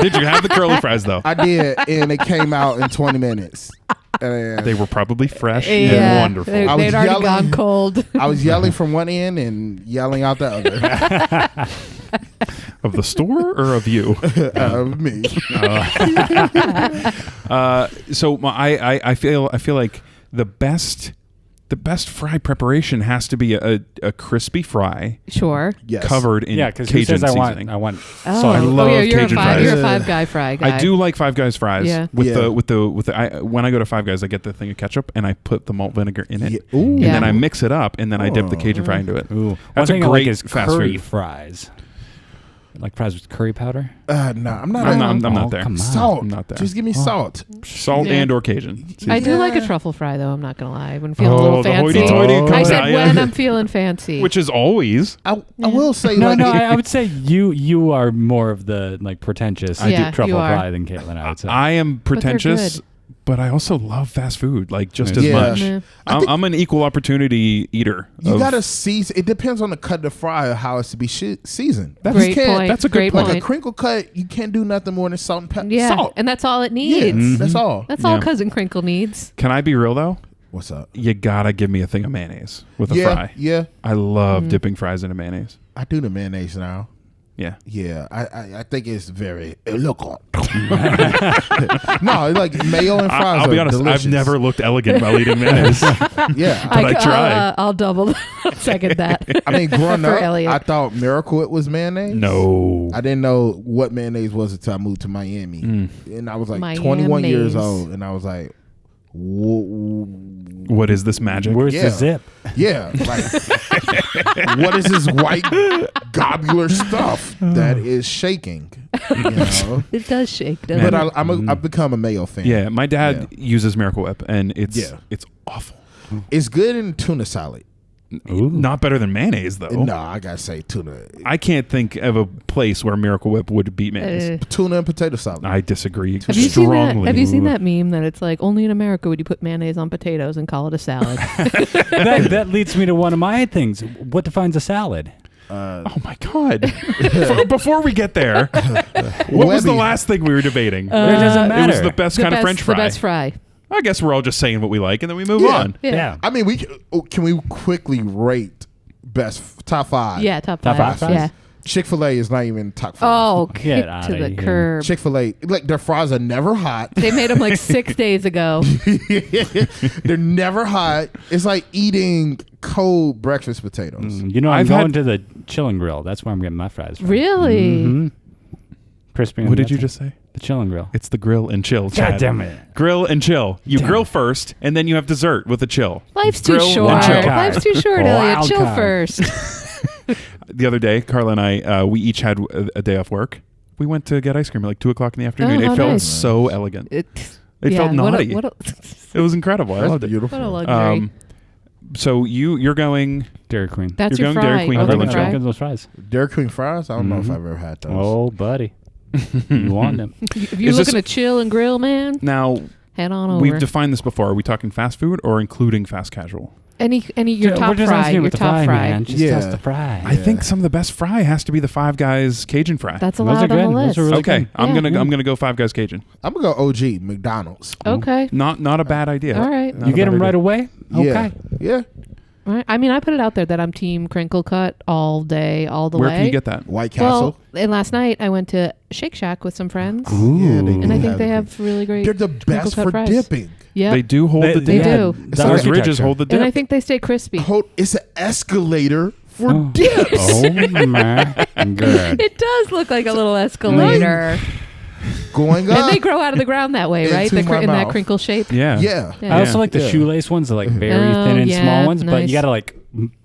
Did you have the curly fries though? I did, and it came out in 20 minutes. And They were probably fresh Yeah, and wonderful. They'd I was already yelling. gone cold. I was yelling from one end and yelling out the other. Of the store or of you? Me. So I feel like the best fry preparation has to be a crispy fry Sure. Yes. covered in Yeah, because who Cajun says seasoning. I want Oh, salt. I love yeah, you're Cajun a five, fries. You're a Five Guy fry guy. I do like Five Guys fries. Yeah. With Yeah. when I go to Five Guys, I get the thing of ketchup and I put the malt vinegar in it, Yeah. Ooh. and Yeah. then I mix it up, and then I dip the Oh. Cajun fry into it. Ooh, That's one a thing I like great is fast curry food. fries. Like fries with curry powder. No, I'm not. I'm a- not there. Come on. Salt. I'm not there. Just give me salt. Salt Yeah. and or Cajun. I do like a Yeah. truffle fry, though. I'm not gonna lie. When feeling a Oh, little the fancy. hoity-toity Oh. I comes said out, when yeah. I'm feeling fancy. Which is always. I will say No, like no, I would say you are more of the like pretentious I do. truffle You are. fry than Caitlin. I would say. I am they're pretentious, good. but I also love fast food, like just as Yeah. much. Yeah. I think- I'm an equal opportunity eater. you of- gotta season. It depends on the cut of the fry or how it's to be seasoned. That's- Great You can't- point. that's a good Great point. Like a point. crinkle cut, you can't do nothing more than salt and pepper. Yeah, Salt. and that's all it Yeah, needs. that's all. That's all Yeah. Cousin Crinkle needs. Can I be real though? What's up? You gotta give me a thing of mayonnaise with a Yeah, fry. yeah. I love dipping fries into mayonnaise. I do the mayonnaise now. Yeah. Yeah, I think it's very elegant. No, like mayo and fries. I'll be are honest. delicious. I've never looked elegant while eating mayonnaise. Yeah, But I try. I'll double second that. I mean, growing For up, Elliot. I thought Miracle Whip was mayonnaise. No. I didn't know what mayonnaise was until I moved to Miami, and I was like Mayonnaise. 21 years old, and I was like, What is this magic? Where's Yeah. the zip? yeah, like what is this white globular stuff that is shaking? You know? It does shake, doesn't But it? I've become a mayo fan. Yeah, my dad uses Miracle Whip, and it's Yeah. awful. It's good in tuna salad. Ooh. Not better than mayonnaise though. No, I gotta say tuna. I can't think of a place where Miracle Whip would beat mayonnaise. Tuna and potato salad. I disagree Have you seen that? strongly. Have you seen that meme that it's like only in America would you put mayonnaise on potatoes and call it a salad? that leads me to one of my things. What defines a salad? Oh my god! Before we get there, what was the Webby. last thing we were debating? It doesn't It matter. was the best kind of French fry. The best fry. I guess we're all just saying what we like, and then we move Yeah. on. Yeah. I mean, can we quickly rate top five? Yeah, top Top five. five? Yeah. Chick-fil-A is not even top five. Oh, Get kick outta to the here. curb. Chick-fil-A, like their fries are never hot. They made them like 6 days ago. They're never hot. It's like eating cold breakfast potatoes. You know, I'm I've going had- to the Chilling Grill. That's where I'm getting my fries from. Really? Mm-hmm. Crispy. What did you just say? The Chilling Grill. It's the grill and chill. God Chad. damn it. Grill and chill. You Damn grill it. first, and then you have dessert with a chill. Life's too Grill and short. chill. Life's too short, Elliot. Wild Chill card. first. The other day, Carla and I, we each had a day off work. We went to get ice cream at like 2:00 in the afternoon. Oh, how It felt nice. so elegant. It felt naughty. What a It was incredible. I That's loved it. beautiful. What a luxury. So you're going. Dairy Queen. That's you're your going fry. Dairy Queen Oh, grill the and fry. chill. Get those fries. Dairy Queen fries? I don't know if Mm-hmm. I've ever had those. Oh, buddy. You want them. If you're Is this- looking to chill and grill, man, Now head on over. we've defined this before. Are we talking fast food or including fast casual? Any your top We're just fry, asking your with the top fry. man. Just Yeah. toss the fry. I think some of the best fry has to be the Five Guys Cajun fry. That's Those allowed are on the good. Those list. are really okay. good. I'm Yeah. gonna go Five Guys Cajun. I'm gonna go OG McDonald's. Okay. Not a bad idea. All right. Not You a get bad them right idea. away? Yeah. Okay. Yeah. All right. I mean, I put it out there that I'm team crinkle cut all day, all the Where way. can you get that? White Castle. Well, and last night I went to Shake Shack with some friends, Yeah, they and do I think they it. have really great. They're the crinkle best cut for fries. dipping. Yeah. They do hold the They dip. do. The Those ridges architecture. hold the dip. And I think they stay crispy. It's an escalator for Oh. dips. Oh my god. It does look like a little escalator, Going up. and they grow out of the ground that way, right? Into my In that mouth. crinkle shape. Yeah. Yeah. Yeah. I also like the Yeah. shoelace ones, the like very Oh, thin and yeah, small ones, but nice. you gotta like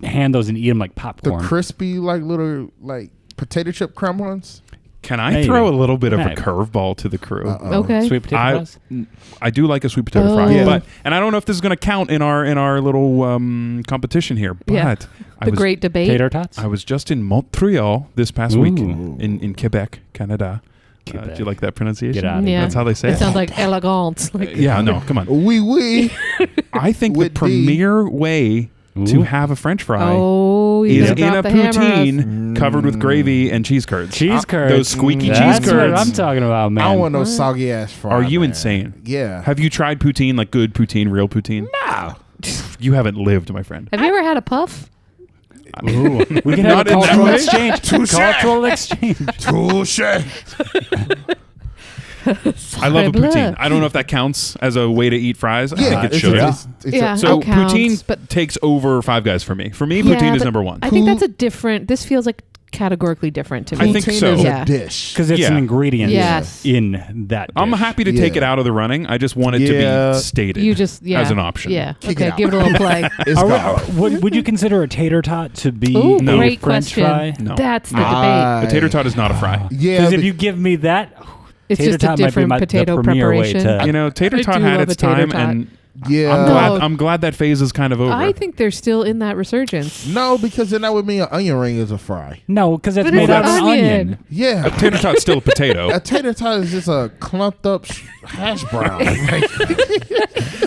hand those and eat them like The popcorn. crispy, like little, like potato chip crumb ones. Can I Maybe. throw a little bit of a Maybe. curveball to the crew? Okay. Sweet potato fries. I do like a sweet potato Oh. fry, Yeah. but and I don't know if this is going to count in our little competition here. But Yeah. I The was great debate. Tater tots. I was just in Montreal this past Ooh. week in Quebec, Canada. Do Quebec. you like that pronunciation? Get out of Yeah. That's how they say It it. sounds like elegant. Like, Yeah, no, come on. Oui. I think the With D. premier way to Ooh. have a French fry oh, you is gotta in drop a the hammer. poutine covered with gravy and cheese curds. Cheese curds. Those squeaky That's cheese curds. what I'm talking about, man. I don't want no soggy ass fry. Are you man. insane? Yeah. Have you tried poutine, like good poutine, real poutine? No. You haven't lived, my friend. Have you ever had a puff? Ooh. We can have Not a in that cultural way. exchange. Touche. Cultural exchange. Touche. I love a Bleu. poutine. I don't know if that counts as a way to eat fries. I Yeah. think it it's should. a- Yeah. it's Yeah. a- So That counts, poutine but- takes over Five Guys for me. For me, Yeah, poutine is but number one. I think Who- that's a different. This feels like categorically different to me. I think poutine so. is Yeah. a dish. Because it's Yeah. an ingredient Yes. in that I'm dish. happy to take Yeah. it out of the running. I just want it to Yeah. be stated You just as an option. Yeah. Kick Okay. it out. Give it a little play. It's Are we- gone. would you consider a tater tot to be Ooh, a No. great French question. fry? No. That's the I- debate. A tater tot is not a fry. Yeah. Because if but- you give me that, It's tater just a tot might be different the potato premier way preparation. to- You know, tater I tot do had love its a tater time, tot. and yeah. I'm glad that phase is kind of over. I think they're still in that resurgence. No, because then that would mean an onion ring is a fry. no, because it's But made it's out of an an onion. onion. Yeah. tater tot's still a potato. A tater tot is just a clumped up hash brown. Like,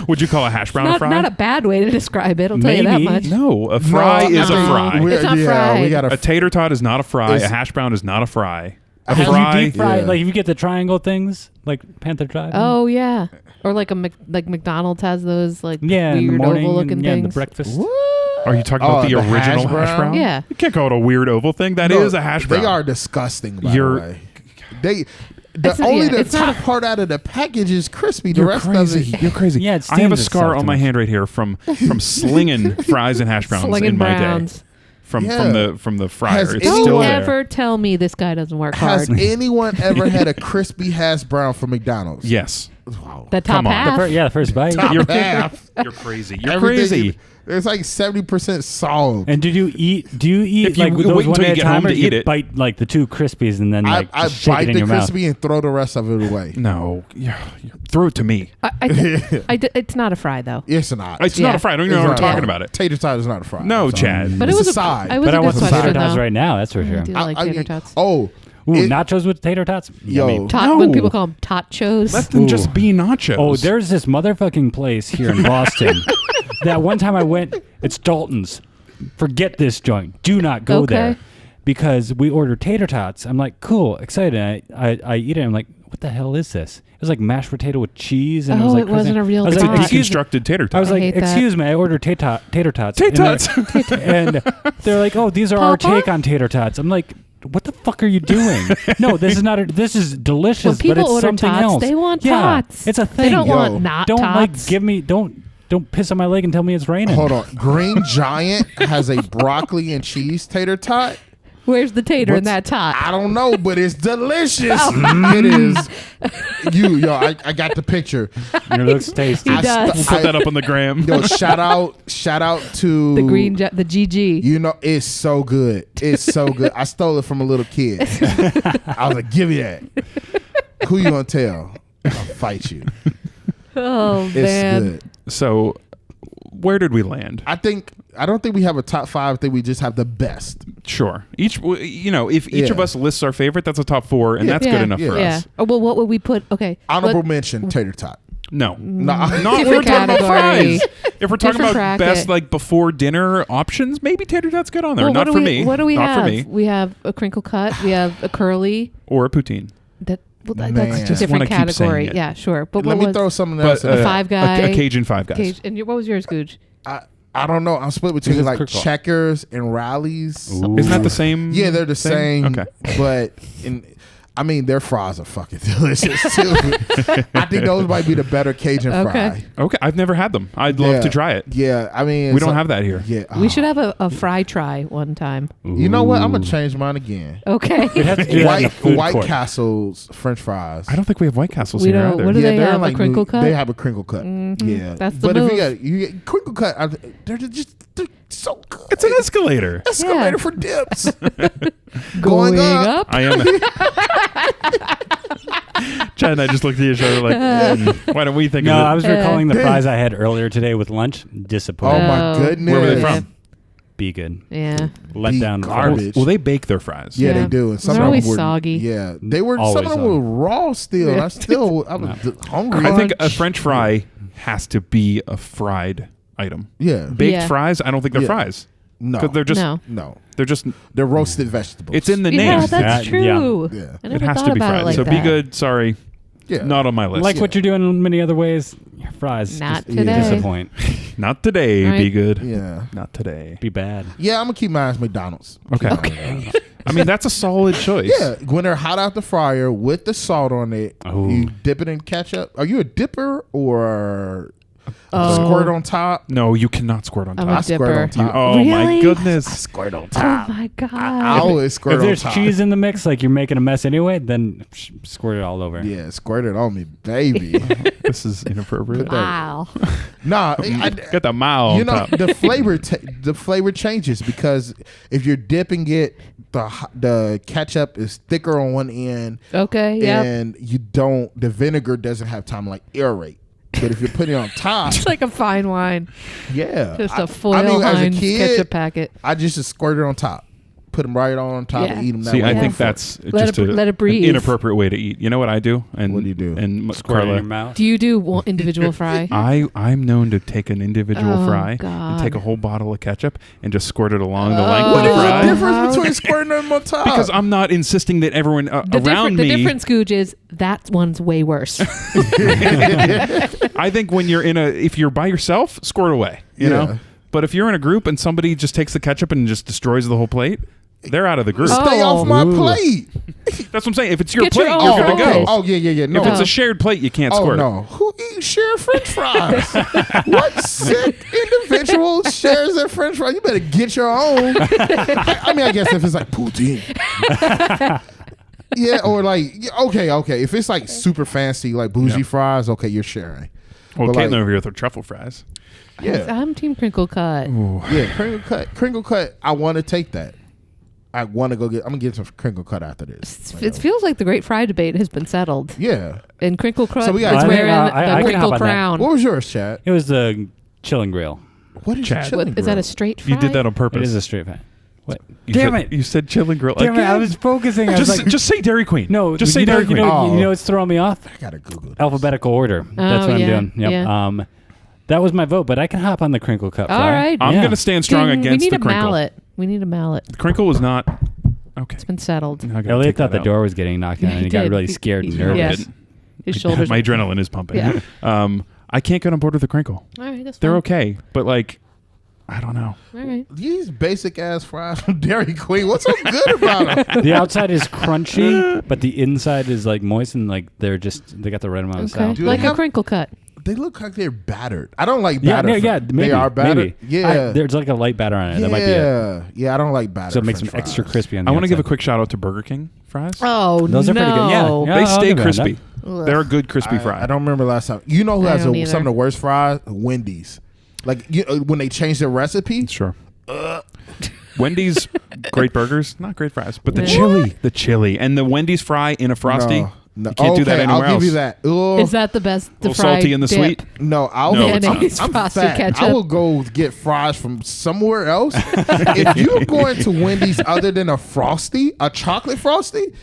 Would you call a hash brown a Not, fry? not a bad way to describe it. I'll tell you that Maybe. much. No, a fry no, is a fry. It's not fried. We got A tater tot is not a fry. It's- A hash brown is not a fry. A If fry. you deep fry, Yeah. like if you get the triangle things, like Panther Drive. Oh yeah, or like like McDonald's has those like yeah, in the weird morning, oval looking and, yeah, in the things. breakfast. Are you talking about Oh, the the hash original hash brown? brown? Yeah. You can't call it a weird oval thing. That is a hash brown. They are disgusting, by You're- the way. The It's- only yeah, the it's not top part out of the package is crispy. The You're rest crazy. of it, You're crazy. Yeah, it I have a steams scar itself on too my much. hand right here from slinging fries and hash browns Slinging in my browns. day. From Yeah. the fryer. Has It's anyone still Don't there. ever tell me this guy doesn't work has hard. anyone ever had a crispy hash brown from McDonald's? Yes. Wow. The top Come on. half. The first bite. Top You're, half. you're crazy. You're Everything- crazy. It's like 70% salt. And did you eat? Do you eat If you like wait those until one you at a get time, home or to you eat it. bite like the two crispies and then I like just shake bite it in the your mouth? crispy and throw the rest of it away. No. Yeah. Throw it to me. It's not a fry though. It's not. It's Yeah. not a fry. I don't even know It's what we're not. talking about it. Tater tot is not a fry. No, I'm sorry. Chad. But It's it was a side. It was But a I good want some question tater tots though. right now. That's for sure. I do like tater tots. Oh. Ooh, it- nachos with tater tots. Yo. Yummy. Tot, when No. people call them tachos. Let them just Ooh. be nachos. Oh, there's this motherfucking place here in Boston that one time I went. It's Dalton's. Forget this joint. Do not go Okay. there because we ordered tater tots. I'm like, cool, excited. I eat it. I'm like, what the hell is this? It was like mashed potato with cheese, and it Oh, was like it wasn't crazy. a real I was tot. like, excuse me. deconstructed tater tot. I was I like, hate that. excuse me, I ordered tater tots. Tater And tots. they're- and they're like, oh, these are our Papa? take on tater tots. I'm like, what the fuck are you doing? No, this is not. This is delicious, When but people it's order something tots, else. they want yeah, tots. It's a thing. They don't Yo. want not Don't tots. like give me. Don't piss on my leg and tell me it's raining. Hold on. Green Giant has a broccoli and cheese tater tot. Where's the tater in What's- that tot? I don't know, but it's delicious. Oh. It is. I got the picture. It looks tasty. He I does. st- Put that up on the gram. Yo, shout out to The the GG. You know, it's so good. It's so good. I stole it from a little kid. I was like, give me that. Who you gonna tell? I'll fight you. Oh It's man. good. So, where did we land? I don't think we have a top 5. I think we just have the best. Sure. If each Yeah. of us lists our favorite, that's a top 4, and Yeah. that's good enough for Yeah. us. Oh, well, what would we put? Okay. Honorable mention, tater tot. No. Nah. Not if we're talking about category. fries. If we're talking Different about bracket. best like before dinner options, maybe tater tots good on there. Well, Not what for do me. What do we Not have? for me. We have a crinkle cut. We have a curly. Or a poutine. Man. That's I a just wanna different keep saying category. it. Yeah, sure. But Let what me throw was something else. But in. Five Guy? a Cajun Five Guys. Cage? And what was yours, Gouge? I don't know. I'm split between Who's like Crickle? Checkers and Rallies. Ooh. Isn't that the same? Yeah, they're the thing? same. Okay. But I mean, their fries are fucking delicious too. I think those might be the better Cajun Okay. fry. Okay, I've never had them. I'd love Yeah. to try it. Yeah, I mean, We don't have that here. Yeah, We should have a fry try one time. You know what? I'm gonna change mine again. Okay. We'd have to do that in a food White court. Castle's French fries. I don't think we have White Castles We here don't- either. what do they they're have, a crinkle cut? They have a crinkle cut. Mhm. Yeah, That's the but if move. you get crinkle cut, they're so good. It's an escalator. escalator Yeah. for dips. Going up. up. I am. Chad and I just looked at each other like, why don't we think No, of it? I was recalling the fries I had earlier today with lunch. Oh Disappointing. my Oh. goodness! Where were they from? Be good. Yeah. Let Be down garbage. Well, they bake their fries. Yeah, Yeah. they do. And some They're of them always were soggy. Yeah, they were. Always some of them soggy. were raw still. Yeah. I was hungry. I think a French fry has to be a fried item. Yeah. Baked Yeah. fries, I don't think they're Yeah. fries. No. 'Cause they're just No. they're just They're roasted vegetables. it's in the Yeah, name. that's Yeah, yeah. true. Yeah. I It never has thought to be about fried. it like so that. be good. Sorry, Yeah. not on my list. Like what you're doing in many other ways. Your fries. Not just today. Disappoint. Not today. Right. Be good. Yeah. Not today. Be bad. Yeah, I'm gonna keep mine as McDonald's. Okay. I mean, that's a solid choice. Yeah, when they're hot out the fryer with the salt on it, Oh. you dip it in ketchup. Are you a dipper or Oh. squirt on top? No, you cannot squirt on I'm top. a I squirt dipper. on top. Oh my Really? goodness. Squirt on Oh top. my god. I always squirt If on there's top. cheese in the mix, like you're making a mess anyway, then squirt it all over. Yeah, squirt it on me, baby. This is inappropriate. Wow. Nah, Get the mile you on know top. the flavor changes because if you're dipping it, the ketchup is thicker on one end, Okay. Yeah. and the vinegar doesn't have time to like aerate. But if you put it on top, It's like a fine wine. yeah, Just a a foil Heinz ketchup packet. I just squirt it on top, put them right on top, Yeah. and eat them that See, way. I think Yeah. that's Let just it- let it an breathe. inappropriate way to eat. You know what I do? And What do you do? And Squirt it in Carla, your mouth. Do you do one individual fry? I'm known to take an individual Oh, fry God. and take a whole bottle of ketchup and just squirt it along the Oh. length What of is the the fry. difference between squirting them on top? Because I'm not insisting that everyone around The me. difference, Gouge, is that one's way worse. I think when you're if you're by yourself, squirt away. You Yeah. know. But if you're in a group and somebody just takes the ketchup and just destroys the whole plate, they're out of the group. Oh. Stay off my Ooh. plate. That's what I'm saying. If it's your Get your plate, own you're good to fries. go. Oh yeah. No, If it's Oh. a shared plate, you can't oh squirt. no. Who eats shared French fries? What sick individual shares their French fries? You better get your own. I mean, I guess if it's like poutine. Yeah, or like okay. If it's like super fancy, like bougie Yeah. fries, okay, you're sharing. Well, But, Caitlin like- over here with her truffle fries. Yeah, I'm Team Crinkle Cut. yeah. Crinkle cut. I want to take that. I want to go get. I'm gonna get some crinkle cut after this. It feels like the great fry debate has been settled. Yeah. And Crinkle Cut So we got- is I think, wearing I the can Crinkle hop on that. crown. What was yours, Chad? It was the chill and grill. What is Chad. your What, is that a grill? straight fry? You did that on It purpose. is a straight fat. What? You Damn said, it. You said chill and grill. Damn it! I again? was focusing. I was Just, like, just say Dairy Queen. no. just say you know, Dairy Queen. You know, Oh. you know what's throwing me off? I gotta Google this. Alphabetical order. That's what I'm yeah, doing. Yep. yeah. That was my vote, but I can hop on the crinkle cut. All fry. right. I'm Yeah. going to stand strong Ding, against we need the a crinkle. mallet. We need a mallet. The crinkle was not okay. It's been settled. Now I gotta Elliot take thought that the out. door was getting knocked down, Yeah, and he he got did. really scared and He- nervous. yes. His shoulders. My adrenaline is pumping. Yeah. I can't get on board with the crinkle. All right, that's They're fine. okay, but like, I don't know. All right. These basic ass fries from Dairy Queen. What's so good about them? The outside is crunchy, but the inside is like moist and like they got the right amount of Okay. salt. Dude, Like they a have- Crinkle Cut. They look like they're battered. I don't like Yeah, batter. maybe they are battered. Maybe. Yeah, There's like a light batter on it. That might be it. Yeah, I don't like batter. So it makes them French extra fries. crispy on the I want to give a outside. quick shout out to Burger King fries. Oh, Those are pretty good. Yeah. no. Yeah. They I'll stay give it crispy. that. Ugh. They're a good crispy fry. I don't remember last time. You know who I has don't some of either. the worst fries? Wendy's. Like when they change their recipe. Sure. Wendy's great burgers, not great fries, but the What? chili, and the Wendy's fry in a frosty. No. You can't do that Okay, anywhere I'll else. give you that. Ugh. Is that the best? The little salty fried and the dip? sweet. No, I'll No, get it's not. It's I'm frosted fat. ketchup. I will go get fries from somewhere else. If you're going to Wendy's other than a frosty, a chocolate frosty,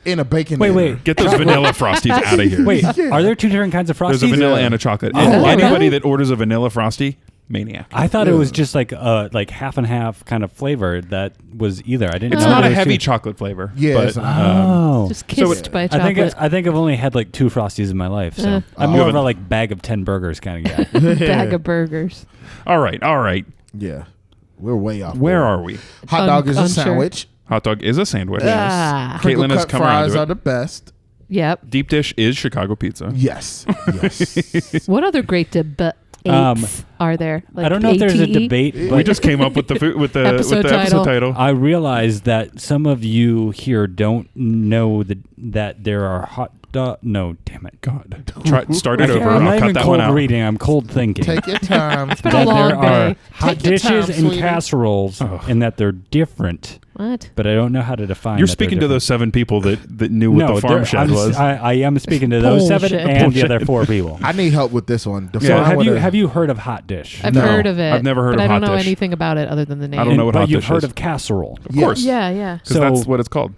In a bacon. Wait. Get those vanilla Frosties out of here. Wait, are there two different kinds of Frosties? There's a vanilla and a chocolate. Oh, And anybody really? that orders a vanilla Frosty, maniac. I thought it was just like half and half kind of flavor that was either. I didn't It's know not there a was heavy two. chocolate flavor. Yeah, but, it's Just kissed by I chocolate. think I've only had like 2 Frosties in my life, so I'm You more have of a a- like bag of 10 burgers kind of guy. Bag of burgers. all right. Yeah. We're way off. Where board. are we? Hot dog is a Unsure. sandwich. Hot dog is a sandwich. Ah. Crinkle Caitlin has cut come around fries to are it. the best. Yep. Deep dish is Chicago pizza. Yes. Yes. What other great debate are there? Like I don't know if there's a ATE? debate, We but just came up with the with the Episode episode title. title. I realize that some of you here don't know that there are hot dog. No, damn it. God, start it over. I'm not I'll cut even that cold one out. reading. I'm cold thinking. Take your time. been a that long there are day. hot Take your dishes time, and sweetie. casseroles, and that they're different. What? But I don't know how to define. You're that they're speaking to different. those 7 people that knew what the farm shed was. I am speaking to those 7 Bullshit. and the other 4 people. I need help with this one. Yeah. Define what Have you heard of hot dish? I've No. heard of it. I've never heard but of I don't hot know dish. anything about it other than the name. I don't know what but hot you've dish heard is. of casserole. Of course. Yeah. Because So- that's what it's called.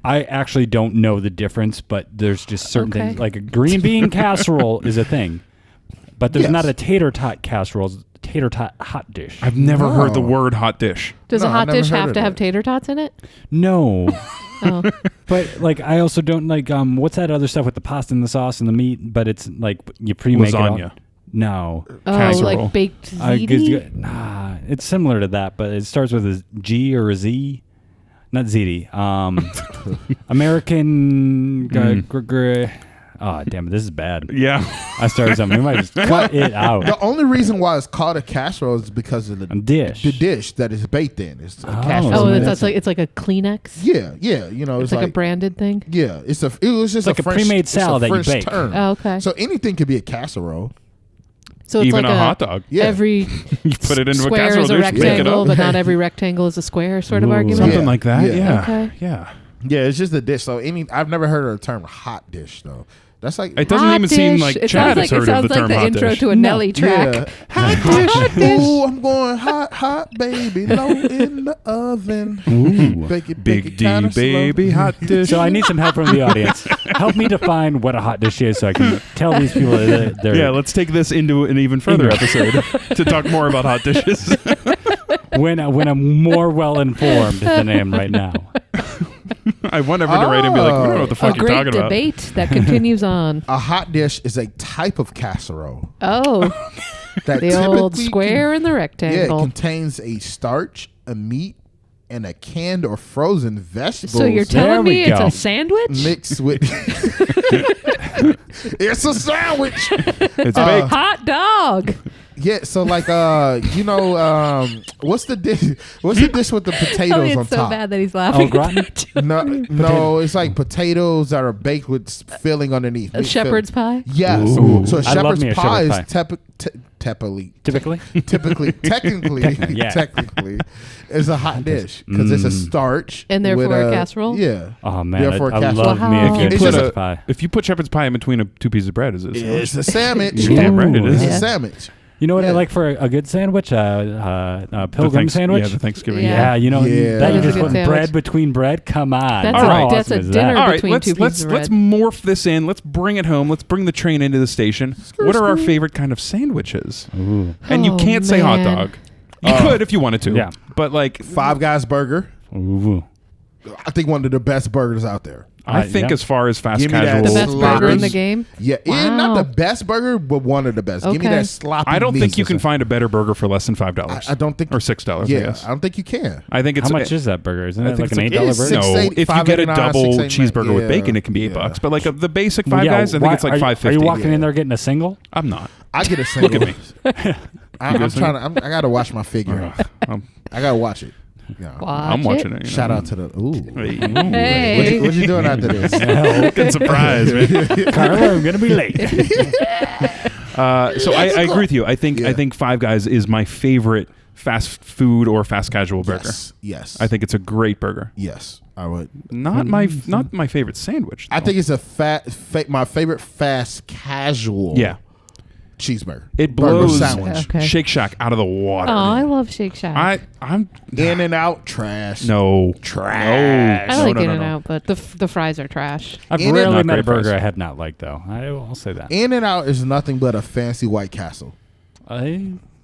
I actually don't know the difference, but there's just certain Okay. things. Like a green bean casserole is a thing, but there's Yes. not a tater tot casserole. It's a tater tot hot dish. I've never heard the No. word hot dish. Does No, a I've hot never dish heard have of to have it. tater tots in it? No, Oh. but like I also don't like what's that other stuff with the pasta and the sauce and the meat? But it's like you pre-make Lasagna. it all. No, Oh, Casserole. like baked I ziti? nah, it's similar to that, but it starts with a G or a Z. Not ziti. American. Oh, damn it! This is bad. Yeah. I started something. We might just cut it out. The only reason why it's called a casserole is because of the Dish. dish that is baked in. It's a casserole. Oh, Isn't that's like it's like a Kleenex. yeah. You know, It's like a branded thing. Yeah, it was just like a French, pre-made it's a salad that you French bake. term. Oh, okay. So anything could be a casserole. So it's Even like a hot dog. Yeah. Every You put it into a square casserole is a dish, make it rectangle, up. but not every rectangle is a square sort of Ooh. argument. Something Yeah. like that. Yeah. Yeah. Okay. Yeah. Yeah, it's just a dish. So I've never heard of the term hot dish though. That's like It doesn't Hot even seem dish. like it Chad sounds has like, heard of the term the hot intro dish. to a Nelly track. Yeah. Hot dish. Ooh, I'm going hot, baby, low in the oven. Ooh. Bake it Big D, kinda slow. baby, hot dish. So I need some help from the audience. Help me define what a hot dish is, so I can tell these people that they're Yeah, let's take this into an even further episode to talk more about hot dishes. when I'm more well informed than I am right now. I want everyone to write in and be like, we don't know what the A fuck you're great talking about. debate that continues on. A hot dish is a type of casserole Oh, that the old typically square and the it rectangle. contains a starch, a meat, and a canned or frozen vegetable. So you're There telling we me it's go. a sandwich? mixed with. It's a sandwich. It's baked. Hot dog. Yeah, so like what's the dish? What's the dish with the potatoes Oh, it's on so top? bad that he's laughing. Oh, gratin? No, it's like potatoes that are baked with filling underneath. A meat shepherd's filling. pie. Yes. Ooh. So a I love shepherd's me a pie shepherd's is technically, Typically? technically, Yeah. technically, is a hot dish because it's a starch And therefore with a casserole? Yeah. Oh, man. Therefore, I casserole. love me Wow. a good It's just shepherd's a- pie. If you put shepherd's pie in between 2 pieces of bread, is it? It's a sandwich. You're damn right it Ooh. is. It's Yeah. a sandwich. You know what I Yeah. like for a good sandwich? A pilgrim sandwich? Yeah, the Thanksgiving. Yeah. Yeah, you know, Yeah. that That you is just a good put sandwich. bread between bread. Come on. That's All right. that's a is dinner that? All right, between let's 2 pieces of let's bread. morph this in. Let's bring it home. Let's bring the train into the station. What are our favorite kind of sandwiches? Ooh. And you Oh, can't say hot man. dog. You could if you wanted to. Yeah. But like, Five Guys Burger. Ooh. I think one of the best burgers out there. I think yeah. as far as fast Give me that casual The best burger in the burgers, game. Yeah, not the best burger, but one of the best. Give me Okay. that sloppy. I don't think you can meat. find a better burger for less than $5. I don't think or $6. Yeah, I guess. I don't think you can. I think it's How much is that burger? Isn't I it think like an it's $8 it's burger? $6. No, if you get a $5.89, double $6.89, cheeseburger with yeah, bacon, it can be $8. yeah. But like the basic Five Guys, I think it's like Are $5.50. you walking Yeah. in there getting a single? I'm not. I get a single. Look at me. I'm guys trying to. I gotta watch my figure. I gotta watch it. Yeah. I'm watching it. You Shout know. out to the. Ooh. Hey. Hey. What you doing after this? Looking surprised, man. Carla, I'm gonna be late. So I agree with you. I think Yeah. Five Guys is my favorite fast food or fast casual burger. Yes. Yes. I think it's a great burger. Yes. I would. Not my favorite sandwich. I though. think it's my favorite fast casual. Yeah. cheeseburger. It Burger blows sandwich. Okay. Shake Shack out of the water. Oh, I love Shake Shack. I'm In and out trash. no Trash. I like no, In no, and no. Out, but the fries are trash. I've In and rarely Not met a great burger fries. I have not liked, though. I'll say that. In and out is nothing but a fancy White Castle.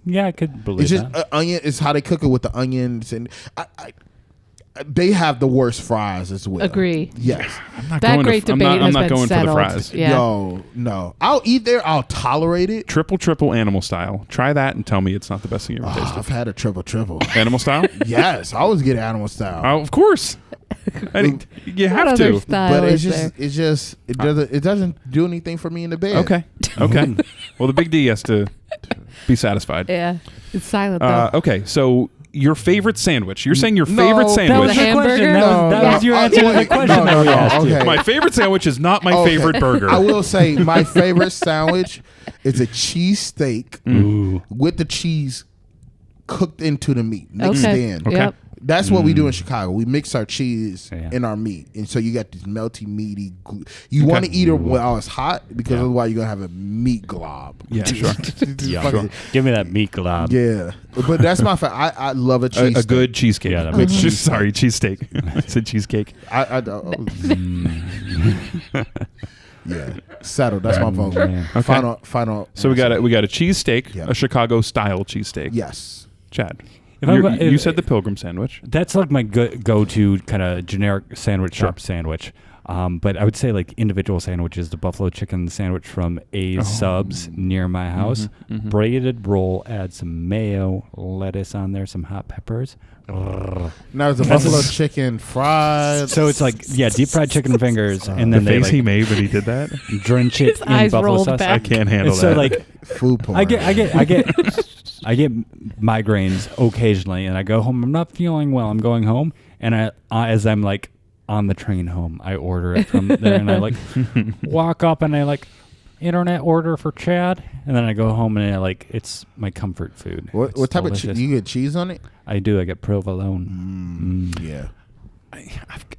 Yeah, I could believe It's just that. onion. It's how they cook it with the onions, and they have the worst fries as well. Agree. Yes. I'm not That going great to, I'm debate not, I'm has not been going settled. for the fries. Yeah. Yo, no. I'll eat there. I'll tolerate it. Triple animal style. Try that and tell me it's not the best thing you ever Oh, tasted. I've had a triple. Animal style? Yes, I always get animal style. Oh, of course. You What have other to. style But is there? it doesn't do anything for me in the bed. Okay. Well, the big D has to be satisfied. Yeah. It's silent, though. Okay, so your favorite sandwich. You're saying your No, favorite that That was sandwich. a hamburger? That was your answer to the question that we asked you. okay. My favorite sandwich is not my Okay. favorite burger. I will say my favorite sandwich is a cheese steak Ooh. with the cheese cooked into the meat, mixed Okay. in. Okay. Yep. That's what we do in Chicago. We mix our cheese Yeah. in our meat, and so you got this melty, meaty. You want to eat it while it's hot because otherwise you're gonna have a meat glob. Yeah, sure. Yeah, Fucking- Give me that meat glob. yeah. But that's my favorite. I love a cheese. A good cheesecake. Yeah, that Good makes sense. Sorry, cheesesteak. I said cheesecake. I yeah. Settled. That's my vote. Yeah. Okay. Final. So we got a cheesesteak, Yeah. a Chicago style cheesesteak. Yes. Chad. If I'm You go- said the Pilgrim sandwich. That's like my go-to kind of generic sandwich Sure. shop sandwich. But I would say like individual sandwiches, the buffalo chicken sandwich from A's Subs near my house. Braided roll, add some mayo, lettuce on there, some hot peppers. Now it's a buffalo chicken fried. So it's like, yeah, deep fried chicken fingers, and The then they face like he made when he did that. drench it His in eyes buffalo rolled sauce. back. I can't handle And so that. like food porn. I get migraines occasionally, and I go home. I'm not feeling well. I'm going home, and as I'm like on the train home, I order it from there, and I like walk up and I like internet order for Chad, and then I go home and I like it's my comfort food. What It's type delicious. of cheese? You get cheese on it? I do. I get provolone. Yeah.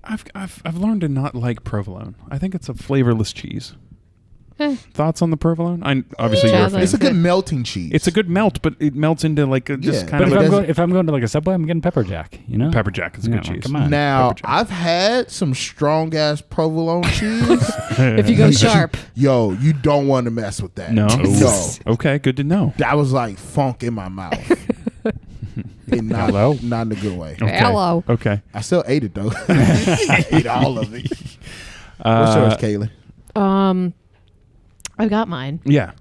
I've learned to not like provolone. I think it's a flavorless cheese. Thoughts on the provolone? Obviously you're a Chad fan. It's a good melting cheese. It's a good melt, but it melts into like a, just Yeah, kind But of if like I'm going to like a Subway, I'm getting pepper jack. You know, pepper jack is a good Yeah, cheese. come on. Now Pepper jack. I've had some strong ass provolone cheese. If you go sharp. Yo, you don't want to mess with that. No? No. Okay, good to know. That was like funk in my mouth. And not, Hello? not in a good way. Okay. Hello. Okay. I still ate it though. I ate all of it. What's yours, Kaylee? I've got mine. Yeah.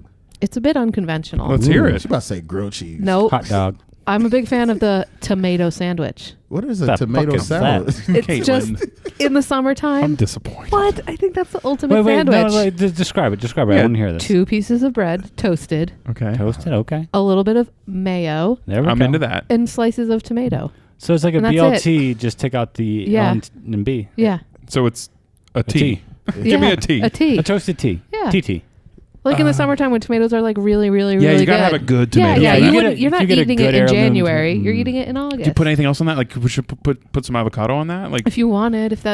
It's a bit unconventional. Let's hear She it. about to say grilled cheese. Nope. hot dog. I'm a big fan of the tomato sandwich. What is a The tomato fuck is salad? It's Caitlin. just in the summertime. I'm disappointed. What? I think that's the ultimate Wait, sandwich. no, describe it. Describe it. I Yeah. want to hear this. 2 pieces of bread, toasted, Okay. Toasted. Okay. a little bit of mayo, There we I'm go. into that. and slices of tomato. So it's like a And that's BLT. Just take out the Yeah. L and B. Yeah. So it's a tea. tea. Give me Yeah, a tea. A tea. A toasted tea. Yeah. TT. Like in the summertime when tomatoes are like really, really, really Yeah, you good. gotta have a good tomato. Yeah, Yeah, you you wouldn't, get you're if not you get a eating good it in heirloom January. tomato. You're eating it in August. Do you put anything else on that? Like, we should put some avocado on that. Like, if you wanted, if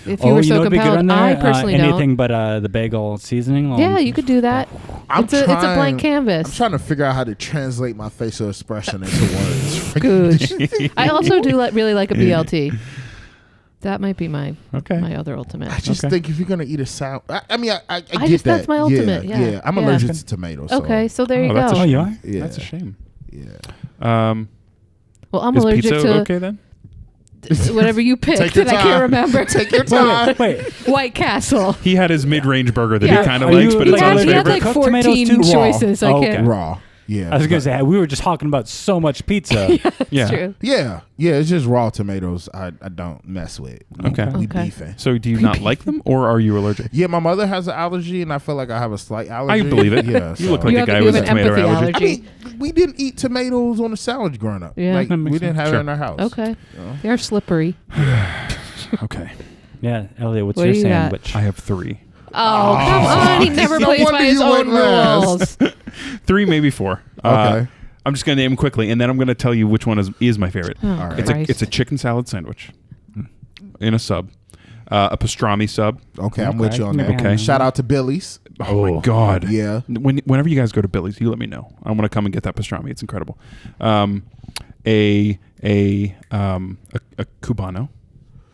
you Oh, were you so know what'd be good compelled. on there? I personally anything but the bagel seasoning. don't. Yeah, you could do that. I'm It's a blank I'm canvas. trying to figure out how to translate my facial expression into words. Gouge. I also do really like a BLT. That might be my okay. other ultimate. I just Okay. think if you're gonna eat a salad, I mean, I get just- that. that's my ultimate, yeah. I'm Yeah. allergic to tomatoes. So, Okay, so there you that's a go. Oh, you are? yeah, That's a shame. yeah. Well, I'm Is allergic pizza to okay then? whatever you Take picked your that I can't time. remember. Take your time. Wait. White Castle. He had his mid-range burger that Yeah. he kind of Are likes, you but He it's not had, his he had favorite. like Cooked 14 tomatoes too? choices. Raw. I Oh, can't. okay. Raw. Yeah. I was gonna say we were just talking about so much pizza. Yeah. True. Yeah. It's just raw tomatoes. I don't mess with. Okay. We Okay. beefing. So do you not like them, or are you allergic? Yeah, my mother has an allergy, and I feel like I have a slight allergy. I believe it. Yeah, You look so- like You a have- guy you with a have an tomato empathy allergy. allergy. I mean, we didn't eat tomatoes on a salad growing up. Yeah. Like That makes we didn't sense. have Sure. it in our house. Okay. Yeah. They're slippery. Okay. Yeah, Elliot, what's What your do you got? sandwich? I have 3. Oh, come on. He never No plays by wonder his you own went last. rules. 3, maybe 4. Okay. I'm just gonna name them quickly, and then I'm gonna tell you which one is my favorite. Oh, All right. It's Christ. a chicken salad sandwich in a sub. A pastrami sub. Okay, I'm with you on that. Okay. Shout out to Billy's. Oh my God. Yeah. Whenever you guys go to Billy's, you let me know. I want to come and get that pastrami. It's incredible. A Cubano.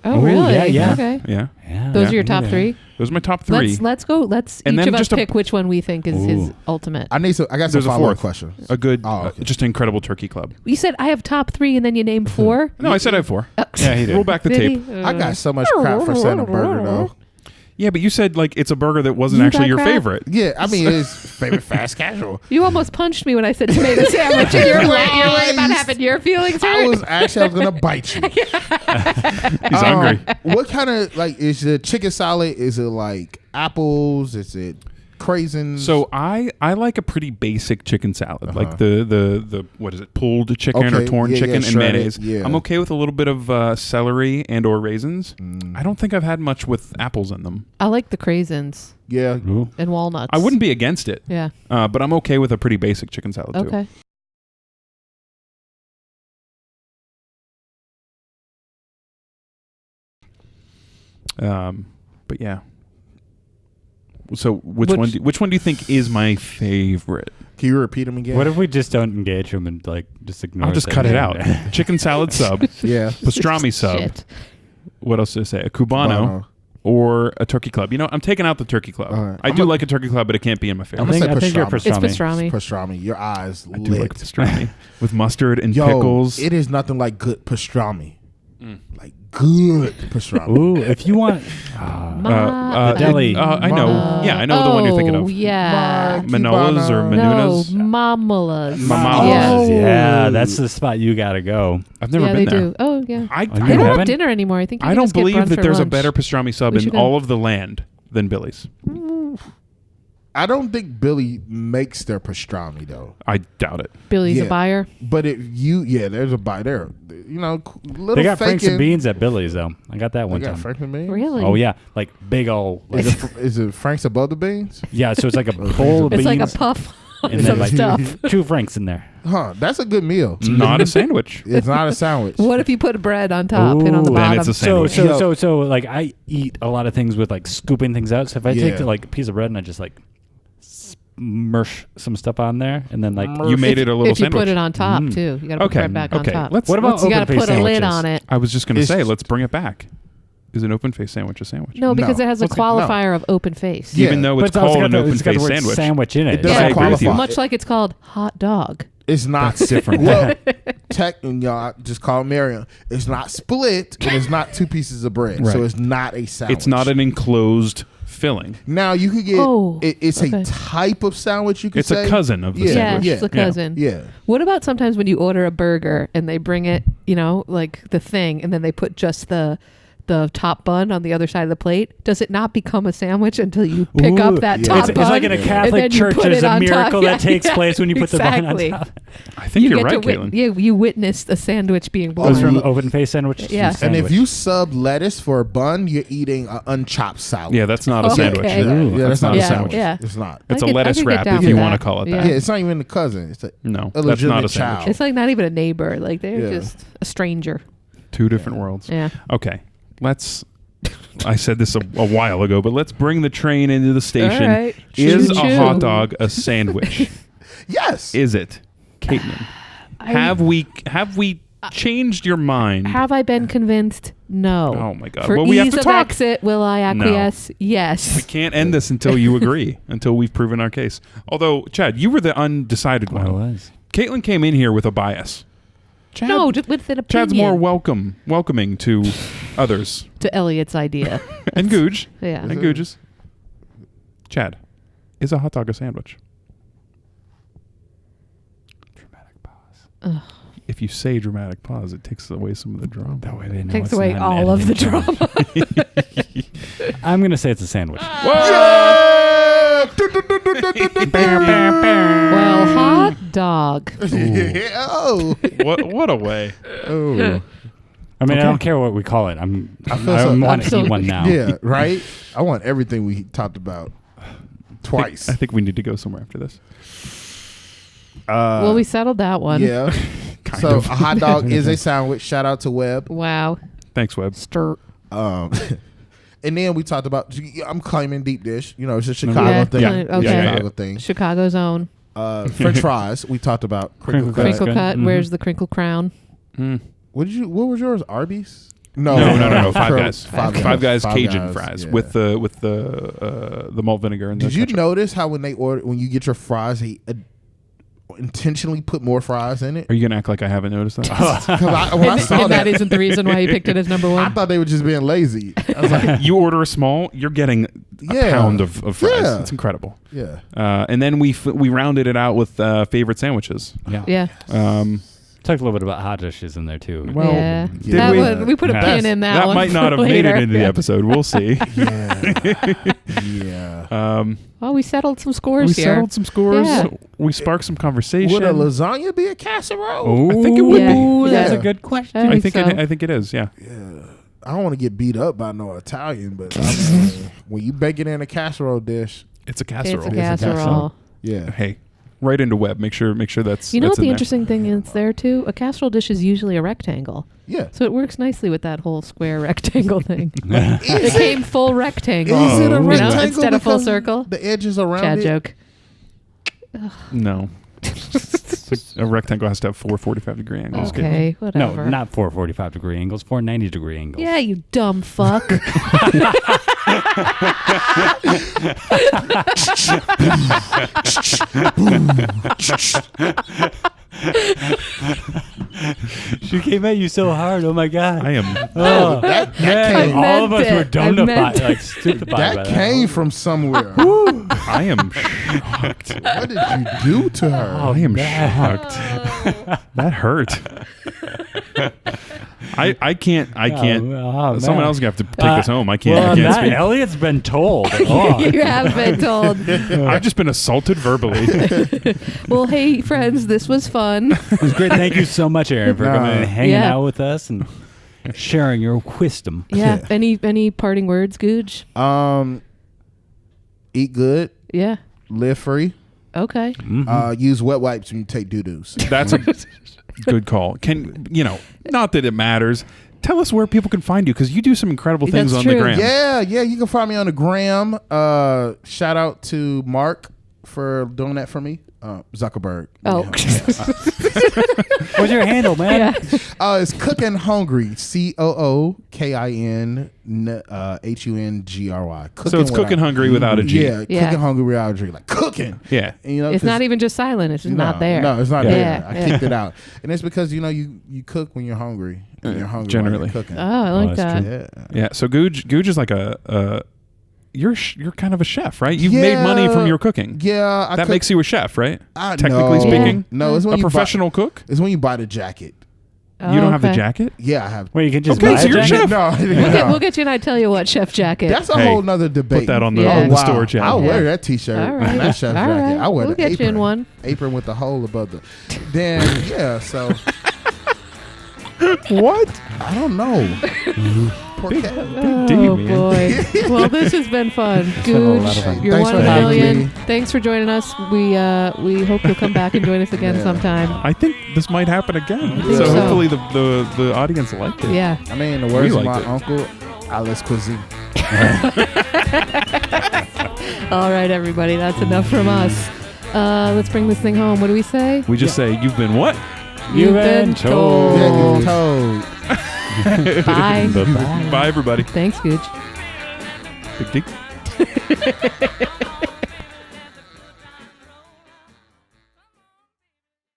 Oh, Ooh, really? yeah. Okay. Yeah. Yeah, Those are your I top knew that. 3? Those are my top 3. Let's go. Let's And each then of us just a- pick which one we think is his Ooh. ultimate. I got some There's a follow-up fourth. questions. A good, okay. just an incredible turkey club. You said I have top 3 and then you named 4? No, I said I have 4. Yeah, he did. Roll back the Did tape. he? I got so much crap for saying a burger though. Yeah, but you said like it's a burger that wasn't You actually got your crap? favorite. Yeah, I mean it's favorite fast casual. You almost punched me when I said tomato sandwich. And you're worried about having your feelings I hurt? was gonna bite you. He's hungry. What kind of like is the chicken salad? Is it like apples? Is it craisins? So I like a pretty basic chicken salad, like the what is it, pulled chicken or Okay, torn yeah, chicken yeah, and shredded, mayonnaise. yeah. I'm okay with a little bit of celery and or raisins. I don't think I've had much with apples in them. I like the craisins yeah, Ooh. and walnuts. I wouldn't be against it, Yeah. but I'm okay with a pretty basic chicken salad too. Okay. But yeah. So which Which- one do you think is my favorite? Can you repeat them again? What if we just don't engage him and like just ignore? I'll just that cut it name? out. Chicken salad sub, Yeah, pastrami sub. Shit. What else did I say? A Cubano. Or a turkey club. You know, I'm taking out the turkey club. All right. I do like a turkey club, but it can't be in my I'm favorite. I think, gonna say I think you're pastrami. It's pastrami. Pastrami. Your eyes I do like lit. pastrami with mustard and Yo, pickles. it is nothing like good pastrami. Like good pastrami. Ooh, if you want, Ma- the deli. I know. Yeah, I know the one you're thinking Oh, of. yeah. Manolas or No, Manunas. Mamalas. Mamalas. Yeah. yeah, that's the spot you gotta go. I've never Yeah, been they there. do. Oh, yeah. I you They don't have haven't? dinner anymore. I think you can don't just get believe brunch that or there's a lunch. better pastrami sub We in should go. all of the land than Billy's. I don't think Billy makes their pastrami though. I doubt it. Billy's Yeah. a buyer. But there's a buy there. You know, little They got Franks and faking- beans at Billy's though. I got that They one got time. Franks and beans. Really? Oh yeah, like big old. Like, Is it Franks above the beans? yeah, so it's like a bowl of It's beans like a puff and of then some like stuff. 2 Franks in there. Huh? That's a good meal. It's not a sandwich. It's not a sandwich. What if you put bread on top and on the Ooh. Then bottom? it's a So sandwich. so like I eat a lot of things with like scooping things out. So if I take Yeah. like a piece of bread and I just like mush some stuff on there and then like You made it a little if you sandwich. put it on top Mm. too, you got to put Okay, bread back okay. on top. Let's- What about you got to open-faced put a lid sandwiches? on it. I was just going to It's- say, let's bring it back. Is an open face sandwich a sandwich? No, because No. it has a What's it- no. qualifier of open face. Yeah. Even though But it's also called got an the- open it's got the face word sandwich. sandwich in it. It doesn't I agree with you. qualify. Much like it's called hot dog. It's not That's different. Well, and y'all just call it Miriam. It's not split, and it's not 2 pieces of bread, so Right. it's not a sandwich. It's not an enclosed filling. Now you could get. Oh, It's okay. a type of sandwich. You could It's say a cousin of the Yeah, sandwich. Yeah, it's a cousin. Yeah. What about sometimes when you order a burger and they bring it, like the thing, and then they put just the top bun on the other side of the plate? Does it not become a sandwich until you pick Ooh, up that yeah. top It's bun? like in a and then Catholic you church, put there's it a on top? miracle Yeah, that takes place when you put the bun on exactly. top. I think you're right, get Caitlin. you witnessed a sandwich being born. Goes from open face sandwich to Yeah. And if sandwich. you sub lettuce for a bun, you're eating an unchopped salad. Yeah, that's not a Okay. sandwich. Yeah. Ooh. Yeah, that's not Yeah, a sandwich. yeah. It's not. It's I a could- I lettuce could get wrap down if with you that. want to call it that. Yeah, it's not even a cousin. It's No, a that's legitimate not a child. sandwich. It's like not even a neighbor. Like they're Yeah. just a stranger. 2 different worlds. Yeah. Okay, let's. I said this a while ago, but let's bring the train into the station. All right. Is Choo-choo. a hot dog a sandwich? Yes. Is it, Caitlin? Have we changed your mind? Have I been convinced? No. Oh my God. For Well, we have ease to of talk. exit, will I acquiesce? Yes. We can't end this until you agree, until we've proven our case. Although, Chad, you were the undecided I one. was. Caitlin came in here with a bias. Chad, No, just with an opinion. Chad's more welcoming to others. to Elliot's idea. And Gouge. Yeah. And Gouges. Chad, is a hot dog a sandwich? Dramatic pause. Ugh. If you say dramatic pause, it takes away some of the drama. That way they know Takes it's away not an all of the editing drama. job. I'm gonna say it's a sandwich. Well, hot dog. Oh. What a way. Oh. I mean, Okay. I don't care what we call it. I feel want I'm to so- eat one now. Yeah, right? I want everything we talked about twice. I think we need to go somewhere after this. Well, we settled that one. Yeah. Kind So of. a hot dog is a sandwich. Shout out to Webb. Wow. Thanks, Webb. Stir. Um, And then we talked about. I'm claiming deep dish. You know, it's a Chicago Yeah, thing. okay. Chicago thing. Chicago's own. French fries. We talked about crinkle cut. Crinkle good. cut. Mhm. Where's the crinkle crown? What was yours? Arby's? No. Five Guys. Five Guys Cajun Guys, fries yeah. with the malt vinegar and the Did you ketchup. notice how when you get your fries, they intentionally put more fries in it? Are you gonna act like I haven't noticed that? 'Cause when I saw And that that, isn't the reason why you picked it as number I one. thought they were just being lazy. I was like, You order a small, you're getting a Yeah. pound of fries. Yeah. It's incredible. yeah. And then we rounded it out with favorite sandwiches. Yeah. Yeah. Talked a little bit about hot dishes in there too. Well, yeah. did That we? one, we put a Yeah. pin in that one. might not have for made it later. into the episode. We'll see. Yeah. Well, we settled some scores We here. settled some scores. Yeah. We sparked some conversation. Would a lasagna be a casserole? Oh, I think it would Yeah. be. Ooh, that's Yeah. a good question. I I think think so. I think it is. Yeah. I don't want to get beat up by no Italian, but when you bake it in a casserole dish, It's a casserole. It's a casserole. yeah. Hey, right into web. Make sure that's. You know that's what the in there. interesting thing is there too? A casserole dish is usually a rectangle. Yeah. So it works nicely with that whole square rectangle thing. Is It came full rectangle. Is it a you know, rectangle instead of full because circle. The edges around Chad it. joke. No. A rectangle has to have 445-degree angles. kid. Okay, No, whatever. not 445-degree angles, 490-degree angles. Yeah, you dumb fuck. She came at you so hard. Oh my god. I am. Oh, That man, came- all of us I were meant it. dumbnified, like stupefied by That that. came from somewhere. I am shocked. What did you do to her? I am shocked. That hurt. I can't. Oh, Someone man. else is gonna have to take us home. I can't. Well, I can't Matt, speak. Elliot's been told. Oh. You have been told. I've just been assaulted verbally. Well, hey, friends, this was fun. It was great. Thank you so much, Aaron, for coming and hanging Yeah. out with us and sharing your wisdom. Yeah. Any parting words, Gouge? Eat good, Yeah. live free. Okay. Use wet wipes when you take doo-doos. That's a good call. Not that it matters. Tell us where people can find you because you do some incredible things That's on the true. gram. Yeah, you can find me on the gram. Shout out to Mark for doing that for me. Zuckerberg. Oh. What's your handle, man? Yeah. It's Cookin' Hungry. COOKINHUNGRY. So it's cooking hungry without a G. Yeah, Yeah. cooking hungry without a G. Like cooking. Yeah. And, you know, It's 'cause- not even just silent. It's just not there. No, it's not Yeah. there. I Yeah. kicked it out. And it's because, you cook when you're hungry. And you're hungry Generally. while you're cooking. Oh, I like that's that. true. Yeah. Yeah. So Gouge is like you're kind of a chef, right? You've made money from your cooking. Yeah. That makes you a chef, right? Technically no. speaking, No, it's when a you professional cook. It's when you buy the jacket. Oh, You don't have the okay. jacket. Yeah, I have. Well, you can just Okay, buy so a you're a jacket. chef. No, We'll get you an I tell you what chef jacket. that's a Hey, whole nother debate. Put that on the, Yeah. on the Wow. store, Chad. I'll Yeah. wear that T-shirt. All right. That chef's All jacket. right. I'll wear We'll the get apron. you in one. Apron with the hole above the. Then so What? I don't know. Poor cat. Oh D, man. boy. Well, this has been fun. been a lot Gooch, of fun. you're Thanks one for of a having million. me. Thanks for joining us. We hope you'll come back and join us again Yeah. sometime. I think this might happen again. think So so. hopefully the audience liked it. Yeah. I mean, the words of liked my it. uncle, Alice Cuisine. All right, everybody. That's enough from us. Let's bring this thing home. What do we say? We just say you've been what? You've been told. Yeah, you told. Bye. Bye-bye. Bye everybody. Thanks, Gooch. Big dick.